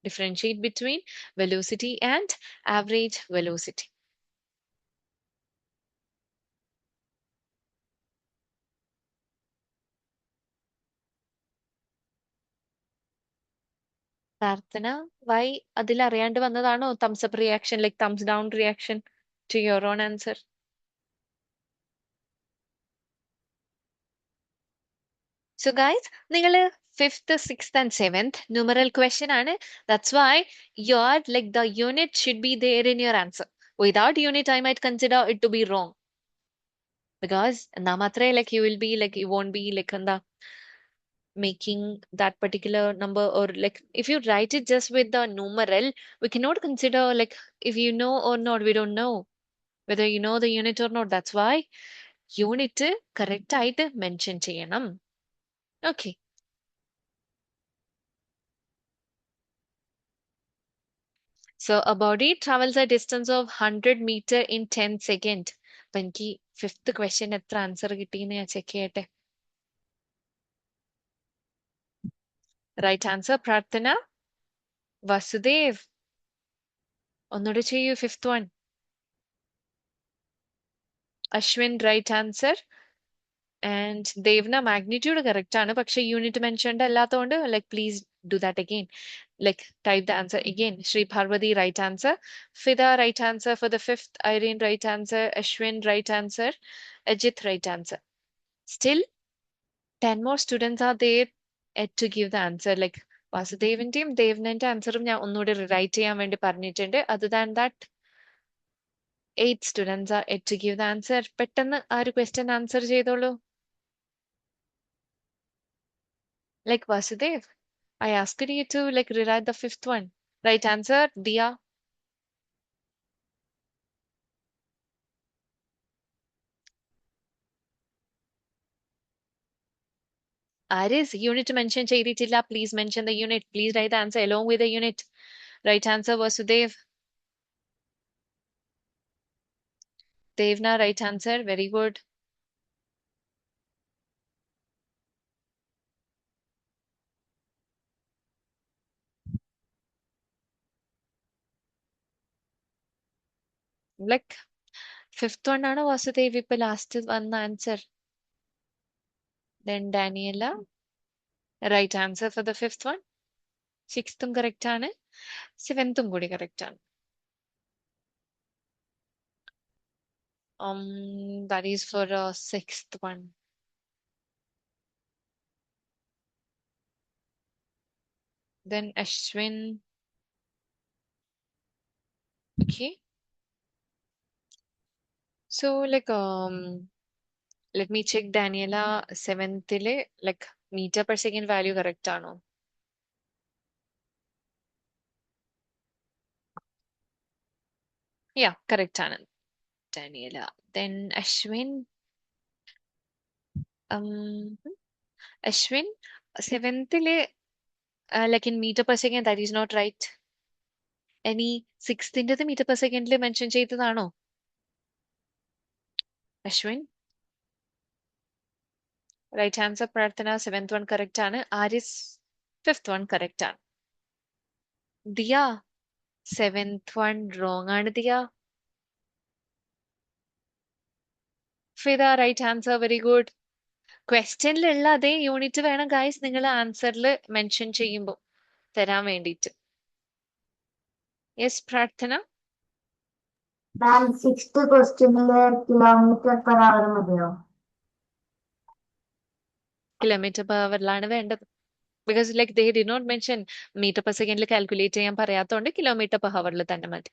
Differentiate between velocity and average velocity. പ്രാർത്ഥന, why അതിൽ അറിയാണ്ട് വന്നതാണോ thumbs up reaction, like thumbs down reaction to your own answer? So guys, നിങ്ങൾ fifth, sixth and seventh numeral question ആണ്. That's why your like the unit should be there in your answer. Without unit, I might consider it to be wrong. Because എന്നാ മാത്രമേ like you will be like you won't be like എന്താ making that particular number, or like if you write it just with the numeral, we cannot consider like if you know or not, we don't know whether you know the unit or not. That's why unit correct ആയിട്ട് mention ചെയ്യണം. Okay. So a body travels a distance of 100 meter in 10 seconds. അപ്പൊ എനിക്ക് fifth question എത്ര answer കിട്ടിയെന്ന് ഞാൻ check ചെയ്യട്ടെ. Right answer പ്രാർത്ഥന, വസുദേവ്. ഒന്നുകൂടെ ചെയ്യൂ fifth one. Ashwin right answer. And Devna magnitude correct ആണ്, പക്ഷെ യൂണിറ്റ് മെൻഷൻഡ് അല്ലാത്തതുകൊണ്ട് like please do that again. Like type the answer again. Sri Parvati right answer. Fida right answer for the fifth. Irene right answer. Ashwin right answer. Ajit right answer. Still 10 more students are there yet to give the answer. Like വാസുദേവിന്റെയും ദേവനന്റെ ആൻസറും ഞാൻ ഒന്നുകൂടി right ചെയ്യാൻ വേണ്ടി പറഞ്ഞിട്ടുണ്ട്. Other than that, 8 students are yet to give the answer. പെട്ടെന്ന് ആ ഒരു question answer ചെയ്തോളൂ. Like Vasudev, I asked you to like rewrite the fifth one. Right answer, Dia. Aris, unit mention ചെയ്തിട്ടില്ല. Please mention the unit. Please write the answer along with the unit. Right answer, Vasudev. Devna, right answer. Very good. Like fifth one ആണ് വാസുദേവ് ഇപ്പൊ last വന്ന answer. Then Daniela, right answer for the fifth one. Sixth correct ആണ്. Seventh കൂടി correct ആണ്. That is for sixth one. Then Ashwin. Okay. So like let me check Daniela seventh like meter per second value correct ആണോ? Yeah, correct ആണ് Daniela. Then Ashwin. Ashwin, seventh like in meter per second, that is not right. Any sixth meter per second mention ചെയ്തതാണോ? Ashwin. Right answer Prarthana, seventh one correct ആണ്. Aris, fifth one correct ആണ്. Dia, seventh one wrong ആണ് Dia. Fida, right answer, very good. ക്വസ്റ്റ്യനിലുള്ള അതേ unit വേണം guys നിങ്ങൾ ആൻസറിൽ mention ചെയ്യുമ്പോൾ തരാൻ വേണ്ടിയിട്ട്. യെസ് പ്രാർത്ഥന. സിക്സ്ത് ക്വസ്റ്റ്യനില് കിലോമീറ്റർ പെർ അവർ മതിയോ? കിലോമീറ്റർ പെർ അവറിലാണ് വേണ്ടത്. Because like they did not mention metre per സെക്കൻഡിൽ കാൽക്കുലേറ്റ് ചെയ്യാൻ പറയാത്തതുകൊണ്ട് കിലോമീറ്റർ പെർ അവറിൽ തന്നെ മതി.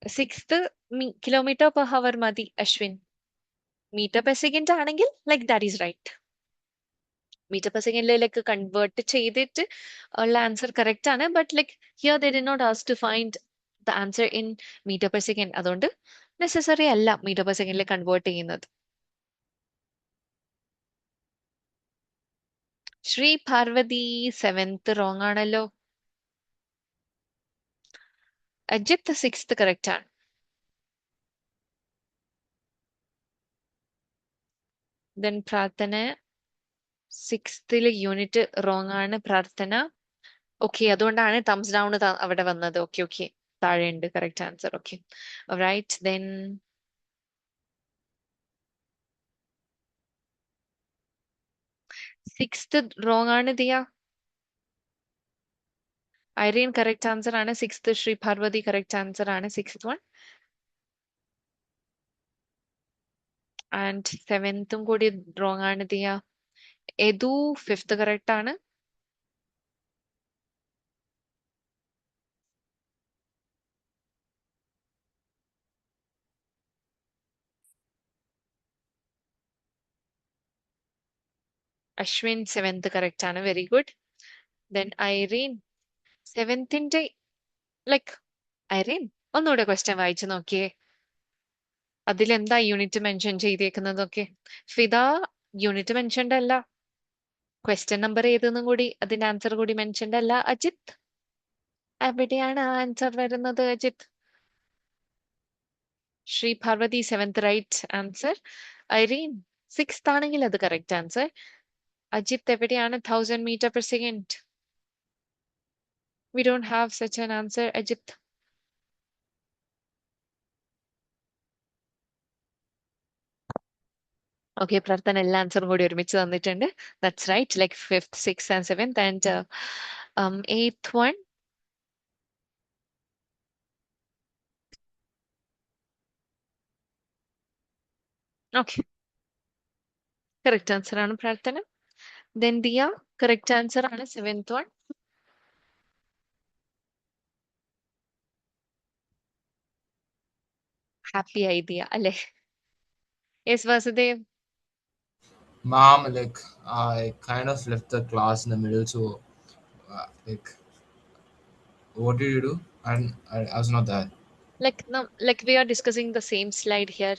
സിക്സ്ത് km/h മതി അശ്വിൻ. m/s ആണെങ്കിൽ like that is right. m/s convert ചെയ്തിട്ട് ഉള്ള ആൻസർ കറക്റ്റ് ആണ്. But like here they did not ask to find the answer in m/s. അതുകൊണ്ട് നെസസറി അല്ല m/s കൺവേർട്ട് ചെയ്യുന്നത്. ശ്രീ പാർവതി 7th റോങ് ആണല്ലോ. അജിത്ത് 6th കറക്റ്റ് ആണ്. ദെൻ പ്രാർത്ഥന 6th യൂണിറ്റ് റോങ് ആണ് പ്രാർത്ഥന. ഓക്കെ, അതുകൊണ്ടാണ് തംസ് ഡൗൺ അവിടെ വന്നത്. ഓക്കെ ഓക്കെ, താഴെയുണ്ട് correct answer. Okay right. Then 6th wrong ആണ് ദിയ. ഐറീൻ കറക്റ്റ് ആൻസർ ആണ്. 6th Shri Parvathi correct answer ആണ്. 6th വൺ ആൻഡ് 7th കൂടി റോങ് ആണ് ദിയ. എതു 5th കറക്റ്റ് ആണ്. അശ്വിൻ 7th കറക്റ്റ് ആണ്. Very good. Then Irene 7th like Irene ഒന്നുകൂടെ question വായിച്ചു നോക്കിയേ. അതിലെന്താ യൂണിറ്റ് മെൻഷൻ ചെയ്തേക്കുന്നതൊക്കെ. ഫിദ യൂണിറ്റ് മെൻഷൻഡ് അല്ല. ക്വസ്റ്റ്യൻ നമ്പർ ഏതെന്നും കൂടി അതിന്റെ ആൻസർ കൂടി മെൻഷൻഡ് അല്ല. അജിത്ത് എവിടെയാണ് ആൻസർ വരുന്നത് Ajith? Sree Parvathy 7th right answer. Irene 6th ആണെങ്കിൽ അത് കറക്റ്റ് ആൻസർ. അജിത്ത് എവിടെയാണ് 1000 m/s? We don't have such an answer, Ajit. ഓക്കെ, പ്രാർത്ഥന എല്ലാ ആൻസറും കൂടി ഒരുമിച്ച് തന്നിട്ടുണ്ട്. That's right. Like 5th, 6th and 7th and 8th one. Okay, correct answer ആണ് Prarthana. Then Diya correct answer ആണ് 7th one. ഹാപ്പി ഐഡിയ അല്ലേ? Yes Vasudev. Mom, like I kind of left the class in the middle, so like, what did you do? And I was not there. Like no, like we are discussing the same slide here.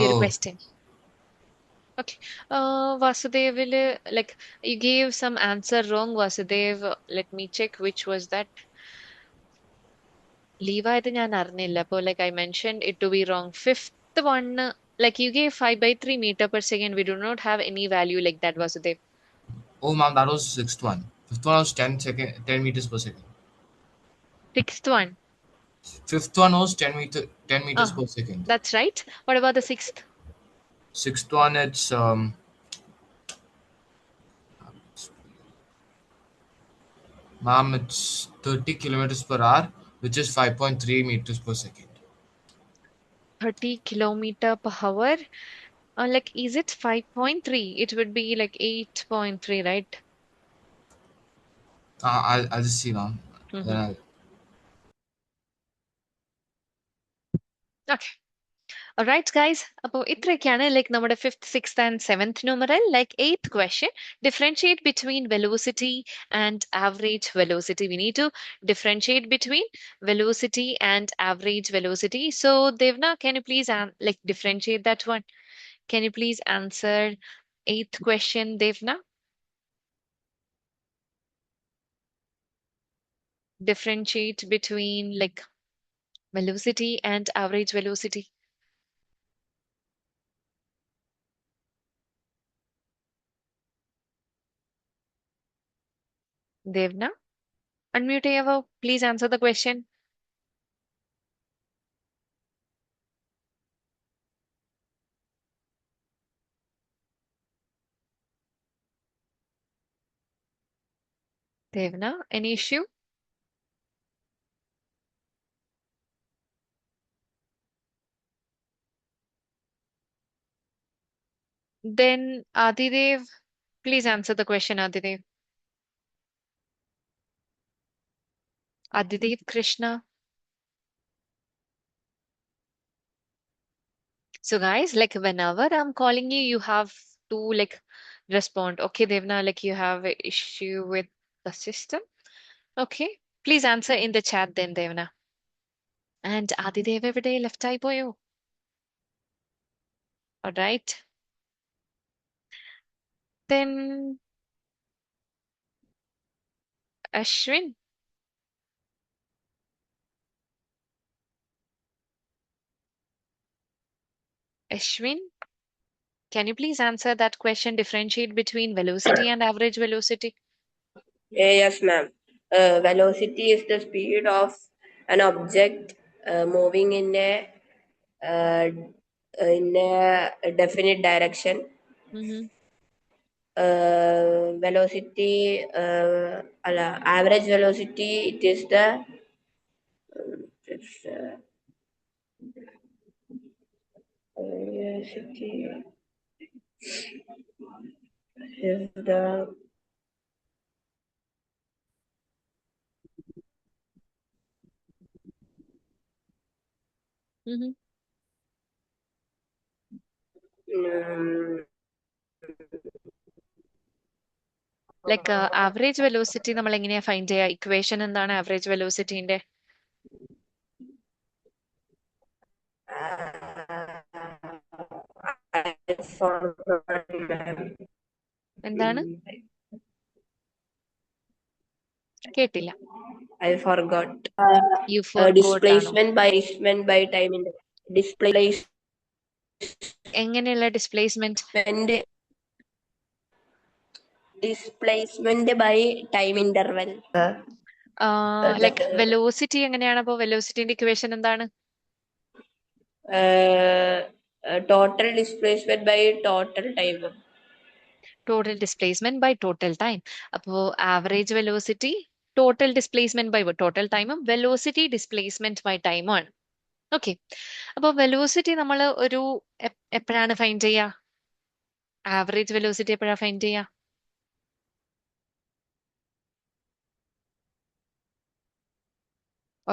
Your Oh, question. Okay. Vasudev, like you gave some answer wrong, Vasudev. Let me check which was that. Leave ആയത് ഞാൻ അറിഞ്ഞില്ല. അപ്പോൾ like I mentioned it to be wrong. 5th one, like you gave 5/3 m/s. We do not have any value like that, Vasudev. oh, mom, that was 6th one. 5th one was 10 meters per second. 6th one. 5th one was 10 meters per second. That's right. What about the 6th? 6th one, it's ma'am, it's 30 kilometers per hour, which is 5.3 meters per second. 30 km/h. Like, is it 5.3? It would be like 8.3, right? I'll just see now. Then Okay. Alright, guys. അപ്പോൾ ഇത്രയൊക്കെയാണ് like നമ്മുടെ 5th, 6th and 7th numeral. Like 8th question, differentiate between velocity and average velocity. We need to differentiate between velocity and average velocity. So Devna, can you please like differentiate that one? Can you please answer 8th question, Devna? Differentiate between like velocity and average velocity. Devna, unmute ചെയ്യാവോ? Please answer the question. Devna, any issue? Then Adidev, please answer the question, Adidev. Adidev Krishna. So guys, like whenever I'm calling you, you have to like respond. Okay, Devna, like you have an issue with the system. Okay, please answer in the chat then, Devna. And Adidev എവിടെ left ആയി പോയോ? All right. Then Ashwin. Ashwin, can you please answer that question? Differentiate between velocity and average velocity. Yes, ma'am. Velocity is the speed of an object moving uh, in a definite direction. Mm-hmm. Velocity, average velocity, it is the it's, velocity is the Mm-hmm. Like average velocity നമ്മൾ എങ്ങനെയാ find ചെയ്യുക? Equation എന്താണ് average വെലോസിറ്റിന്റെ? എന്താണ്? കേട്ടില്ല. I forgot. You forgot ആണോ? Displacement by time in displacement എങ്ങനെയുള്ള displacement? Displacement by time interval. Like velocity എങ്ങനെയാണ്? അപ്പൊ വെലോസിറ്റിന്റെ ഇക്വേഷൻ എന്താണ്? Total displacement by total time. Total displacement by total time. അപ്പോ average velocity total displacement by total ടൈമും velocity displacement by ടൈമും ആണ്. Okay, അപ്പൊ velocity നമ്മൾ ഒരു എപ്പോഴാണ് ഫൈൻഡ് ചെയ്യുക? ആവറേജ് വെലോസിറ്റി എപ്പോഴാണ് ഫൈൻഡ് ചെയ്യുക?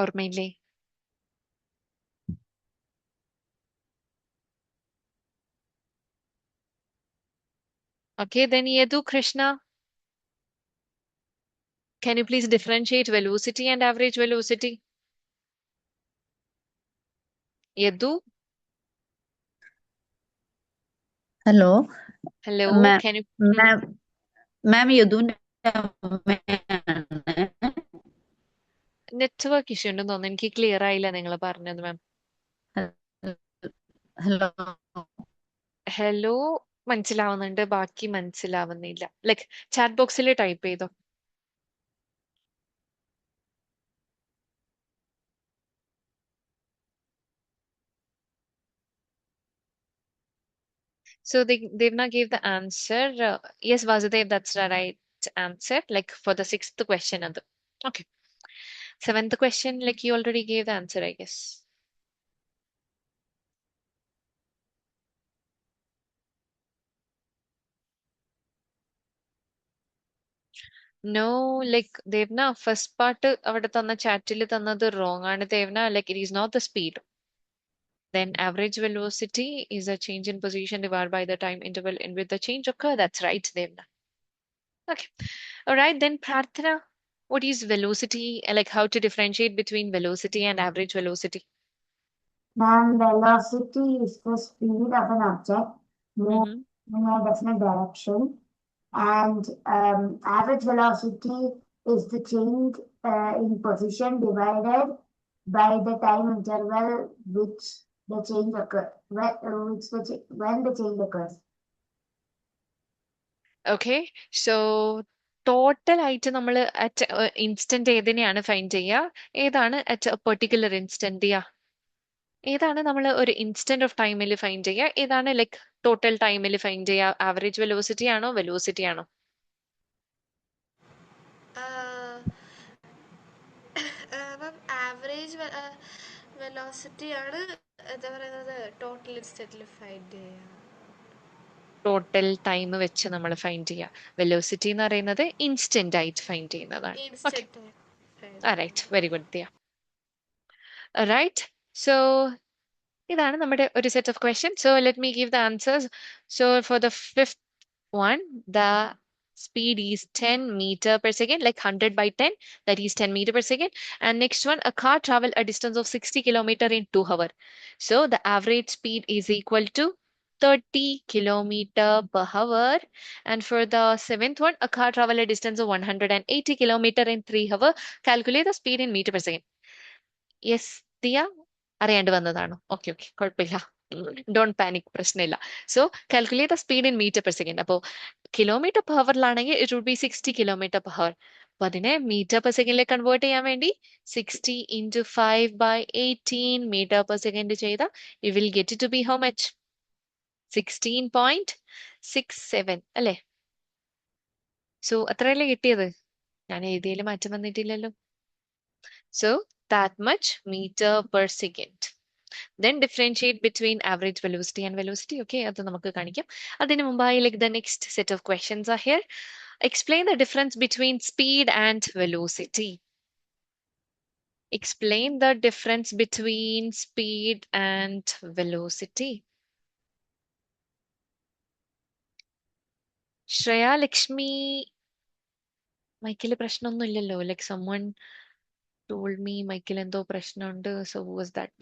ഓർമ്മയില്ലേ? Okay, then Yadu Krishna, can you please differentiate velocity and average velocity? Yadu? Hello. Hello, Ma'am, can you? ma'am, Yadu network issue ഉണ്ടെന്ന് തോന്നുന്നു. എനിക്ക് ക്ലിയർ ആയില്ല നിങ്ങൾ പറഞ്ഞത് മാം. hello. ഹലോ മനസ്സിലാവുന്നുണ്ട്, ബാക്കി മനസ്സിലാവുന്നില്ല. ലൈക്ക് ചാറ്റ് ബോക്സിൽ ടൈപ്പ് ചെയ്തോ. So Devna gave the answer. Yes, Vasudev, that's the right answer. Like for the sixth question. Okay. Seventh question, like you already gave the answer, I guess. No, like Devna, first part അവിടെ തന്ന ചാറ്റിൽ തന്നത് wrong ആണ് Devna. Like it is not the speed. Then average velocity is a change in position divided by the time interval in which the change occur. That's right, Devna. Okay. All right, then Prarthana, what is velocity? Like how to differentiate between velocity and average velocity? Ma'am, velocity is the speed of an object moving in a definite direction, and average velocity is the change in position divided by the time interval which the change occurs. When the change occurs. Okay, so total ആയിട്ട് നമ്മൾ at instant ഏതിനെയാണ് find ചെയ്യുക? ഏതാണ് at A particular instant ചെയ്യുക? ഏതാണ് നമ്മൾ ഒരു instant of ടൈമിൽ find ചെയ്യുക? ഏതാണ് ലൈക്ക് ടോട്ടൽ ടൈമിൽ ഫൈൻഡ് ചെയ്യുക? ആവറേജ് വെലോസിറ്റി ആണോ വെലോസിറ്റി ആണോ? ആവറേജ് വെലോസിറ്റി ആണ് എന്താ പറയുന്നത് ടോട്ടൽ ഇൻസ്റ്റന്റിൽ ഫൈൻഡ് ചെയ്യുക. ടോട്ടൽ ടൈം വെച്ച് നമ്മൾ ഫൈൻഡ് ചെയ്യുക. വെലോസിറ്റി എന്ന് പറയുന്നത് ഇൻസ്റ്റന്റ് ആയിട്ട് ഫൈൻഡ് ചെയ്യുന്നതാണ്. Right, very good Diya. Right, so ഇതാണ് നമ്മുടെ ഒരു set of questions. So let me give the answers. So for the fifth one, the speed is 10 meter per second, like 100 by 10, that is 10 meter per second. And next one, a car travel a distance of 60 kilometer in 2 hours. So the average speed is equal to 30 kilometer per hour. And for the seventh one, a car travel a distance of 180 kilometer in 3 hours. Calculate the speed in meter per second. Yes Diya അറിയാണ്ട് വന്നതാണോ? Okay okay, കുഴപ്പമില്ല, don't panic, പ്രശ്നമില്ല. So calculate the speed in metre per second. അപ്പോൾ kilometre per ഹവറിലാണെങ്കിൽ it would be 60 kilometre per hour. അപ്പൊ അതിനെ metre per സെക്കൻഡിലേക്ക് convert ചെയ്യാൻ വേണ്ടി 60 into 5/18 മീറ്റർ പെർ സെക്കൻഡ് ചെയ്ത you will get to be how much? 16.67 അല്ലേ? So അത്രയല്ലേ കിട്ടിയത്? ഞാൻ എഴുതിയതിൽ മാറ്റം വന്നിട്ടില്ലല്ലോ. So that much meter per second. Then differentiate between average velocity and velocity. Okay, അത് നമുക്ക് കാണിക്കാം. അതിനു മുമ്പായി like the next set of questions are here. Explain the difference between speed and velocity. Explain the difference between speed and velocity. Shreya Lakshmi, Michael പ്രശ്നമൊന്നുമില്ലല്ലോ? Like someone told me മൈക്കിൽ എന്തോ പ്രശ്നമുണ്ട്. So who was that?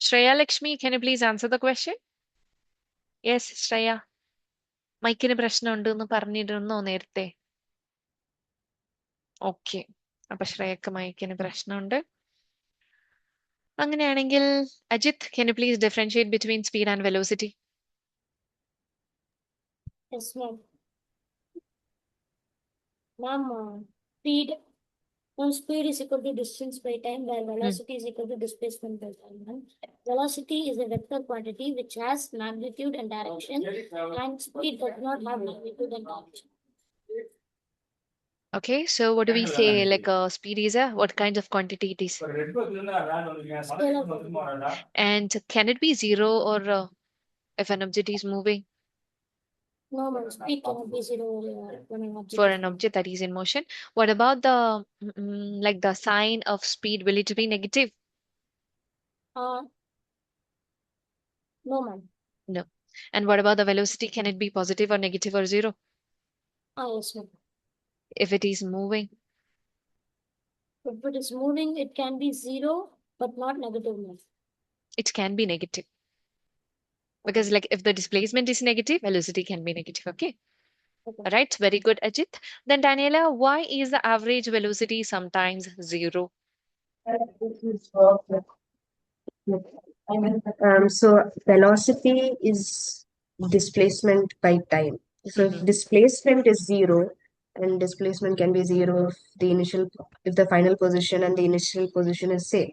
Shreya Lakshmi, can you please answer the question? Yes, Shreya. മൈക്കിന് പ്രശ്നമുണ്ട് എന്ന് പറഞ്ഞിരുന്നോ നേരത്തെ? Okay, അപ്പൊ ശ്രേയക്ക് മൈക്കിന് പ്രശ്നമുണ്ട്. അങ്ങനെയാണെങ്കിൽ Ajith, can you please differentiate between speed and velocity? Yes, ma'am. Ma'am, speed is equal to distance by time, while velocity is equal to displacement by time. Ma'am. Velocity is a vector quantity which has magnitude and direction, and speed does not have magnitude and direction. Okay, so what do we say? Like speed is what kind of quantity it is? And can it be zero or if an object is moving? No, ma'am, speed cannot be zero when an object For is an object that is in motion. What about the like the sign of speed? Will it be negative? No, ma'am. No. And what about the velocity? Can it be positive or negative or zero? Yes, ma'am. If it is moving? If it is moving, it can be zero, but not negative, ma'am. It can be negative. Because like if the displacement is negative, velocity can be negative. Okay. All right. Very good, Ajit. Then Daniela, why is the average velocity sometimes zero? So velocity is displacement by time. So if displacement is zero, and displacement can be zero if the final position and the initial position is same.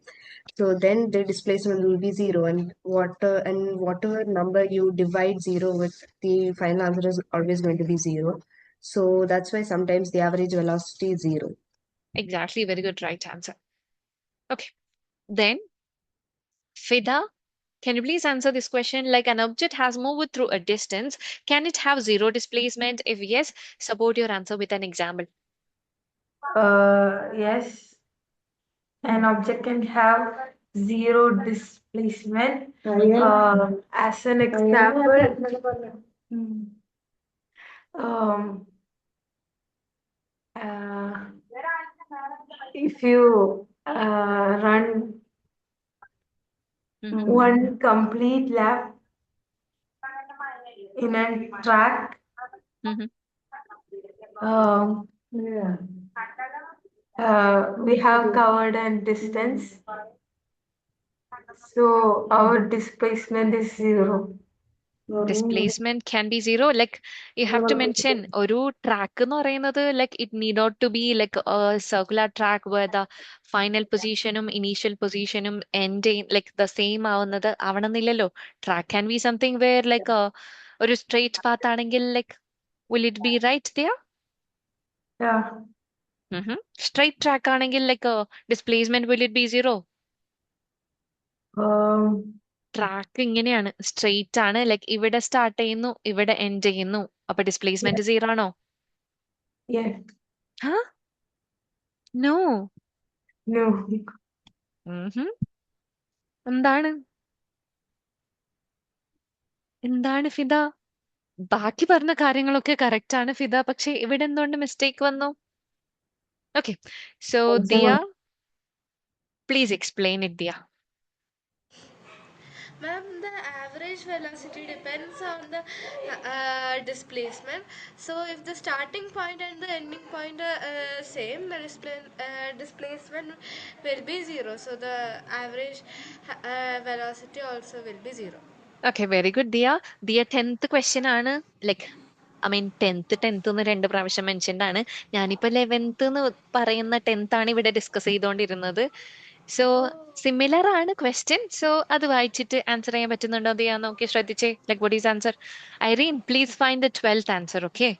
So then the displacement will be zero, and whatever number you divide zero with, the final answer is always going to be zero. So that's why sometimes the average velocity is zero. Exactly. Very good. Right answer. Okay. Then Fida, can you please answer this question? Like an object has moved through a distance. Can it have zero displacement? If yes, support your answer with an example. Yes, an object can have zero displacement. As an example, if you run one complete lap in a track, we have covered a distance, so our displacement is zero. Displacement can be zero. Like you have to mention ഒരു track എന്ന് പറയുന്നത് like it need not to be like a circular track where the final positionും initial positionും end like the same ആവുന്നത് ആവണമെന്നില്ലല്ലോ. Track can be something where like ഒരു straight path ആണെങ്കിൽ like will it be right there? Yeah. Straight track ആണെങ്കിൽ like displacement will it be zero? Track ഇങ്ങനെയാണ്, straight ആണ്, like ഇവിടെ start ചെയ്യുന്നു ഇവിടെ end ചെയ്യുന്നു, അപ്പൊ ഡിസ്പ്ലേസ്മെന്റ് സീറോ ആണോ? No, No. എന്താണ് എന്താണ് ഫിദ? ബാക്കി പറഞ്ഞ കാര്യങ്ങളൊക്കെ കറക്റ്റ് ആണ് ഫിദ, പക്ഷെ ഇവിടെ എന്തുകൊണ്ട് മിസ്റ്റേക്ക് വന്നു? Okay, so Diya, please explain it Diya. Ma'am, the average velocity depends on the displacement. So if the starting point and the ending point are same, the displacement will be zero. So the average velocity also will be zero. Okay, very good Diya. Diya 10th question ആണ്, like I mean 10th എന്ന് 2 പ്രാവശ്യം mentioned ആണ്. ഞാനിപ്പോ 11th എന്ന് പറയുന്ന 10th ആണ് ഇവിടെ discuss ചെയ്തുകൊണ്ടിരുന്നത്. സോ സിമിലർ ആണ് ക്വസ്റ്റ്യൻ. സോ അത് വായിച്ചിട്ട് ആൻസർ ചെയ്യാൻ പറ്റുന്നുണ്ടോ ദിയ? നോക്കി ശ്രദ്ധിച്ചേ. Like what is answer? Irene, please find the 12th answer. Okay,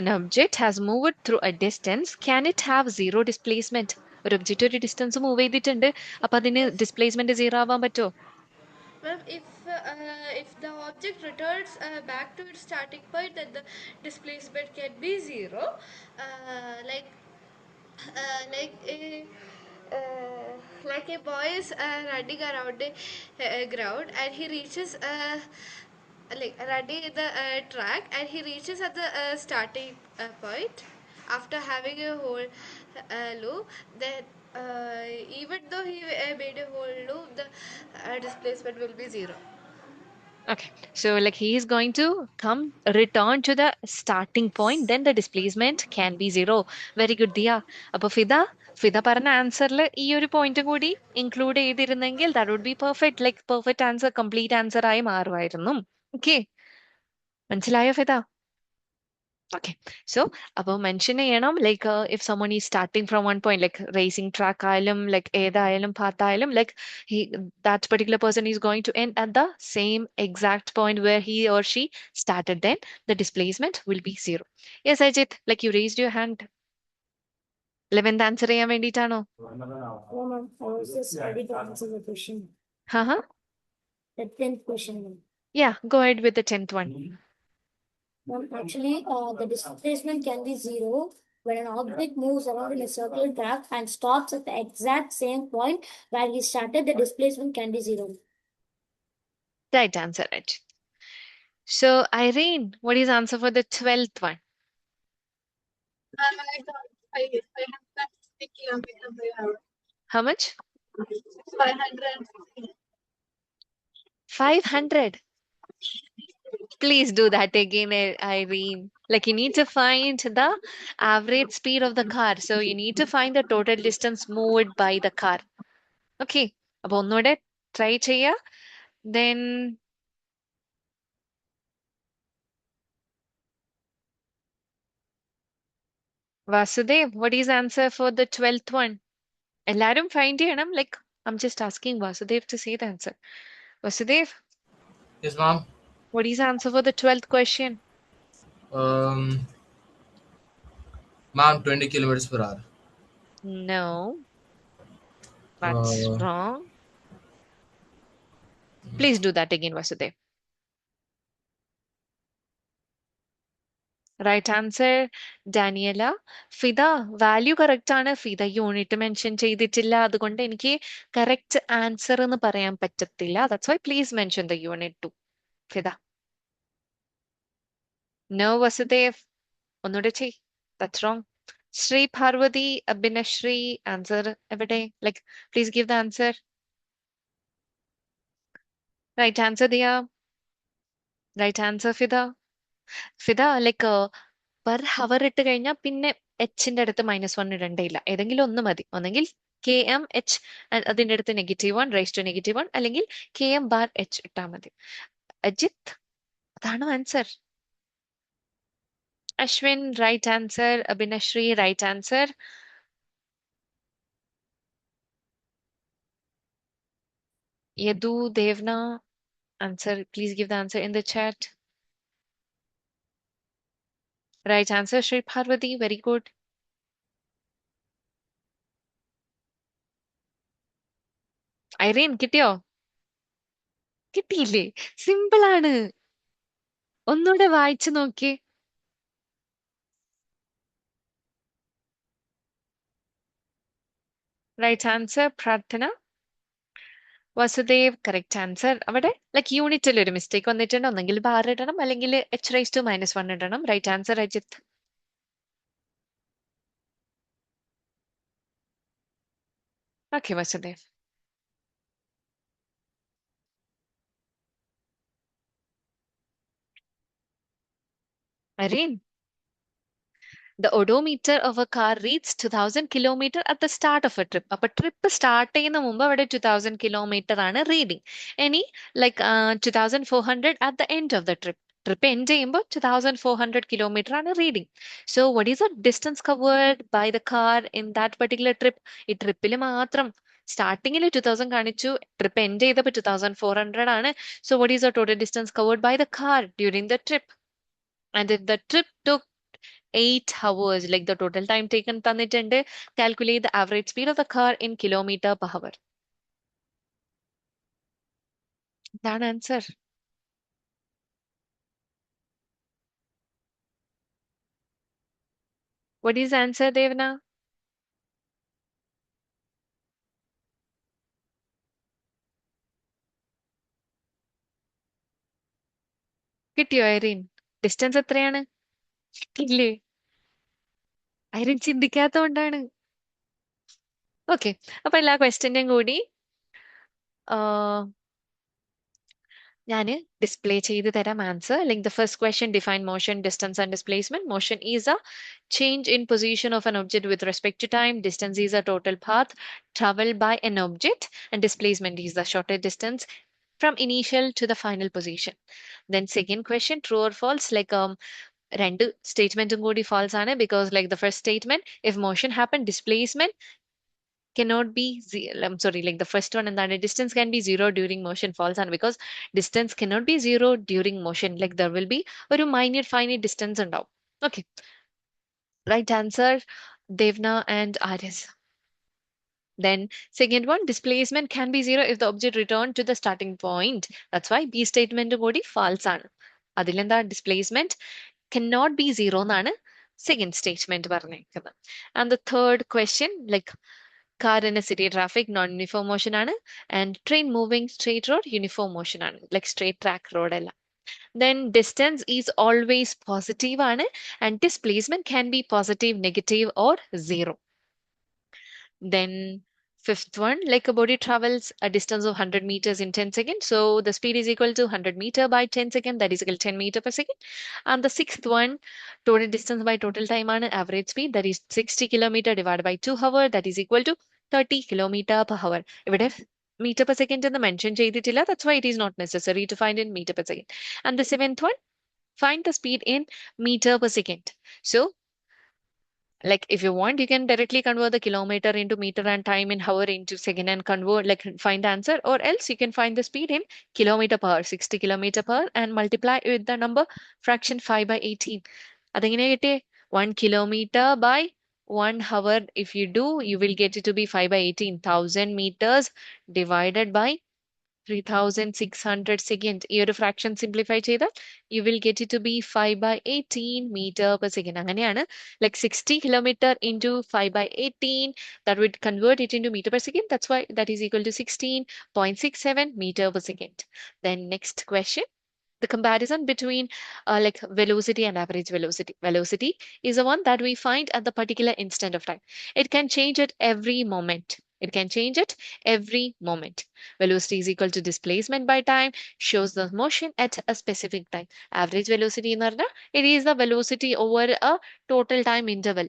an object has moved through a distance. Can it have zero displacement? ഒരു ഒബ്ജക്റ്റ് ഒരു ഡിസ്റ്റൻസ് മൂവ് ചെയ്തിട്ടുണ്ട്, അപ്പൊ അതിന് ഡിസ്പ്ലേസ്മെന്റ് സീറോ ആവാൻ പറ്റുമോ? Ma'am, if the object returns back to its starting point, then the displacement can be zero. Like like a boy is running around a ground and he reaches like running in the track and he reaches at the starting point after having a whole loop. Then even though he made a whole loop, the displacement will be zero. Okay, so like he is going to return to the starting point, then the displacement can be zero. Very good, Diya. അപ്പൊ ഫിദ പറഞ്ഞ ആൻസറിൽ ഈ ഒരു point കൂടി include ചെയ്തിരുന്നെങ്കിൽ that would be perfect, like perfect answer, complete answer ആയി മാറുമായിരുന്നു. Okay, മനസ്സിലായോ Fida? Okay, so അപ്പോൾ മെൻഷൻ ചെയ്യണം, like if someone is starting from one point, like racing track ആയാലും ലൈക്ക് ഏതായാലും പാത്ത് ആയാലും, like that particular person is going to end at the same exact point where he or she started, then the displacement will be zero. Yes, Ajit, like you raised your hand. 11th answer ചെയ്യാൻ വേണ്ടിയിട്ടാണോ? No, ma'am. I was just ready to answer the question. The 10th question, ma'am. Yeah, go ahead with the 10th one. Ma'am, actually, the displacement can be zero when an object moves around in a circular track and stops at the exact same point where he started. The displacement can be zero. Right answer, Ajit. So Irene, what is answer for the 12th one? 550 kilometers per hour. How much? 500. 500. Please do that again, Irene. Like you need to find the average speed of the car. So you need to find the total distance moved by the car. Okay. അപ്പോൾ ഒന്നുകൂടെ try ചെയ്യുക. Then Vasudev, what is answer for the 12th one? എല്ലാരും find ചെയ്യണം. Like I'm just asking Vasudev to say the answer. Vasudev? Yes, ma'am. What is answer for the 12th question? Ma'am, 20 kilometers per hour. No. That's wrong. Please do that again, Vasudev. Right answer, Daniela. Fida value correct ആണ്. Fida unit mention ചെയ്തിട്ടില്ല, അതുകൊണ്ട് എനിക്ക് correct answer എന്ന് പറയാൻ പറ്റത്തില്ല. That's why please mention the unit too. Fida. No Vasudev, ഒന്നുകൂടെ ചെയ്. That's wrong. Sree Parvathy, Abhinashree, answer എവിടെ? Like please give the answer. Right answer Diya. Right answer Fida. Fida like per hour ഇട്ട് കഴിഞ്ഞാൽ പിന്നെ എച്ചിന്റെ അടുത്ത് -1 ഇടണ്ടേയില്ല. ഏതെങ്കിലും ഒന്ന് മതി. ഒന്നെങ്കിൽ KMH അതിന്റെ അടുത്ത് -1 റൈസ് ടു -1, അല്ലെങ്കിൽ KM⁻H ഇട്ടാൽ മതി. അജിത്ത്, അതാണ് answer. Ashwin, right answer. Abhinashree, right answer. Yadu, Devna, answer. Please give the answer in the chat. Right answer, Shri Parvati. Very good. Irene കിട്ടിയോ? കിട്ടിയില്ലേ? സിമ്പിൾ ആണ്. ഒന്നുകൂടെ വായിച്ചു നോക്കിയേ. റൈറ്റ് ആൻസർ പ്രാർത്ഥന. Vasudev correct answer. അവിടെ ലൈക്ക് യൂണിറ്റിൽ ഒരു മിസ്റ്റേക്ക് വന്നിട്ടുണ്ട്. ഒന്നെങ്കിൽ ബാർ ഇടണം അല്ലെങ്കിൽ h⁻⁻1 ഇടണം. Right answer Ajith. Okay Vasudev. Irene, the odometer of a car reads 2000 kilometer at the start of a trip. അപ്പൊ ട്രിപ്പ് സ്റ്റാർട്ട് ചെയ്യുന്ന മുമ്പ് അവിടെ 2000 കിലോമീറ്റർ ആണ് റീഡിങ്. ഇനി like 2400 at the end of the trip. Trip end ചെയ്യുമ്പോൾ 2400 kilometre ആണ് reading. So what is the distance covered by the car in that particular trip? ഈ ട്രിപ്പിൽ മാത്രം സ്റ്റാർട്ടിങ്ങിൽ 2000 കാണിച്ചു, ട്രിപ്പ് എൻഡ് ചെയ്തപ്പോൾ 2400 ആണ്. So what is the total distance covered by the car during the trip? And if the trip took 8 hours, like the total time taken തന്നിട്ടുണ്ട്, calculate the average speed of the car in kilometer per hour. That answer. What is the answer, Devna? കിട്ടിയോ Irene? Distance എത്രയാണ്? ഇല്ലേ? Irene ചിന്തിക്കാത്തോണ്ടാണ്. Okay, അപ്പൊ എല്ലാ ക്വസ്റ്റ്യന്റെയും കൂടി ഞാൻ display ചെയ്ത് തരാം answer. Like the first question define motion, distance and displacement. Motion is A change in position of an object with respect to time. Distance is a total path traveled by an object, and displacement is the shorter distance from initial to the final position. Then second question, true or false? Like രണ്ട് സ്റ്റേറ്റ്മെന്റും കൂടി false ആണ്, because like the first statement, if motion happen, displacement cannot be I'm sorry, like the first one, and that distance can be zero during motion, false, and because distance cannot be zero during motion, like there will be ഒരു minute finite distance ഉണ്ടാവും. Okay, right answer Devna and Aris. Then second one, displacement can be zero if the object returned to the starting point. That's why B statement കൂടി false ആണ്. അതിലെന്താ displacement cannot be zero എന്നാണ് second statement പറഞ്ഞേക്കുന്നത്. And the third question, like car in a city traffic non-uniform motion ആണ്, and train moving straight road uniform motion ആണ്, like straight track road അല്ല. Then distance is always positive ആണ്, and displacement can be positive, negative or zero. Then fifth one, like a body travels a distance of 100 meters in 10 seconds. So the speed is equal to 100 meter by 10 seconds, that is equal to 10 meter per second. And the sixth one, total distance by total time on average speed, that is 60 kilometer divided by 2 hour, that is equal to 30 kilometer per hour. ഇവിടെ meter per second എന്ന് mention ചെയ്തിട്ടില്ല, that's why it is not necessary to find in meter per second. And the seventh one, find the speed in meter per second. So like if you want, you can directly convert the kilometer into meter and time in hour into second and convert, like find the answer, or else you can find the speed in kilometer per hour, 60 kilometer per hour, and multiply with the number fraction 5 by 18. അതെങ്ങനെ കിട്ടിയേ? 1 kilometer by 1 hour, if you do, you will get it to be 5 by 18. 1000 meters divided by 3600 second. ഈ ഒരു fraction simplify ചെയ്താൽ you will get it to be 5 by 18 meter per second. അങ്ങനെയാണ്, like 60 kilometer into 5 by 18, that would convert it into meter per second. That's why that is equal to 16.67 meter per second. Then next question, the comparison between like velocity and average velocity. Velocity is the one that we find at the particular instant of time. It can change at every moment. It can change at every moment. Velocity is equal to displacement by time, shows the motion at a specific time. Average velocity എന്ന് പറഞ്ഞാൽ it is the velocity over a total time interval.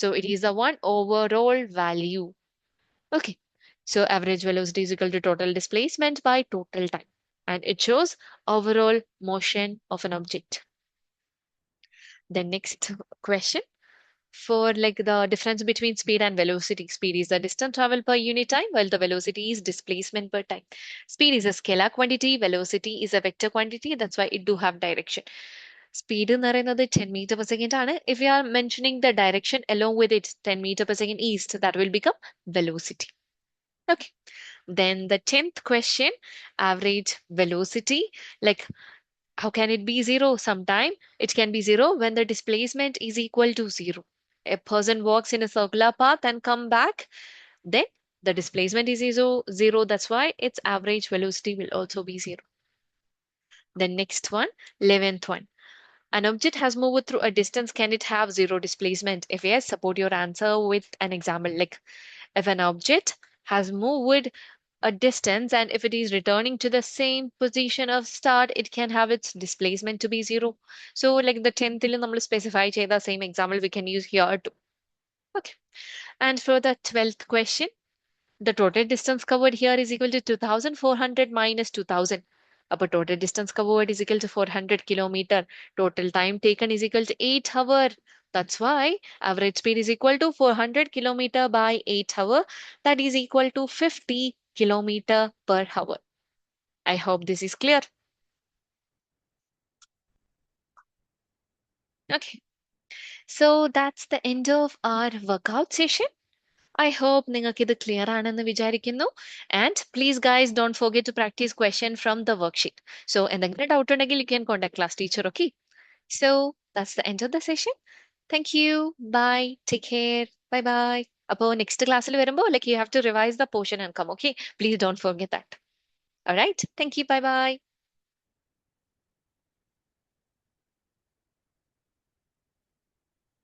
So it is the one overall value. Okay. So average velocity is equal to total displacement by total time, and it shows overall motion of an object. The next question, for like the difference between speed and velocity. Speed is the distance traveled per unit time, while the velocity is displacement per time. Speed is a scalar quantity, velocity is a vector quantity. That's why it do have direction. Speed എന്ന് പറയുന്നത് 10 meter per second ആണ്. If you are mentioning the direction along with it, 10 meter per second east, that will become velocity. Okay. Then the 10th question, average velocity. Like, how can it be zero? Sometime it can be zero when the displacement is equal to zero. A person walks in a circular path and come back, then the displacement is zero. That's why its average velocity will also be zero. The next one, 11th one. An object has moved through a distance. Can it have zero displacement? If yes, support your answer with an example. Like if an object has moved a distance and if it is returning to the same position of start, it can have its displacement to be zero. So like the 10th നമ്മൾ specify the same example we can use here too. Okay. And for the 12th question, the total distance covered here is equal to 2400 minus 2000. Upper total distance covered is equal to 400 kilometer. Total time taken is equal to 8 hour. That's why average speed is equal to 400 kilometer by 8 hour. That is equal to 50 kilometer per hour. I hope this is clear. Okay. So that's the end of our workout session. I hope നിങ്ങൾക്ക് ഇത് clear ആണെന്ന് വിചാരിക്കുന്നു. And please guys don't forget to practice question from the worksheet. So എന്തെങ്കിലും doubt ഉണ്ടെങ്കിൽ you can contact class teacher, okay? So that's the end of the session. Thank you. Bye. Take care. Bye bye. അപ്പോൾ next ക്ലാസ്സിൽ വരുമ്പോൾ like you have to revise the portion and come, okay? Please don't forget that. All right. Thank you. Bye bye.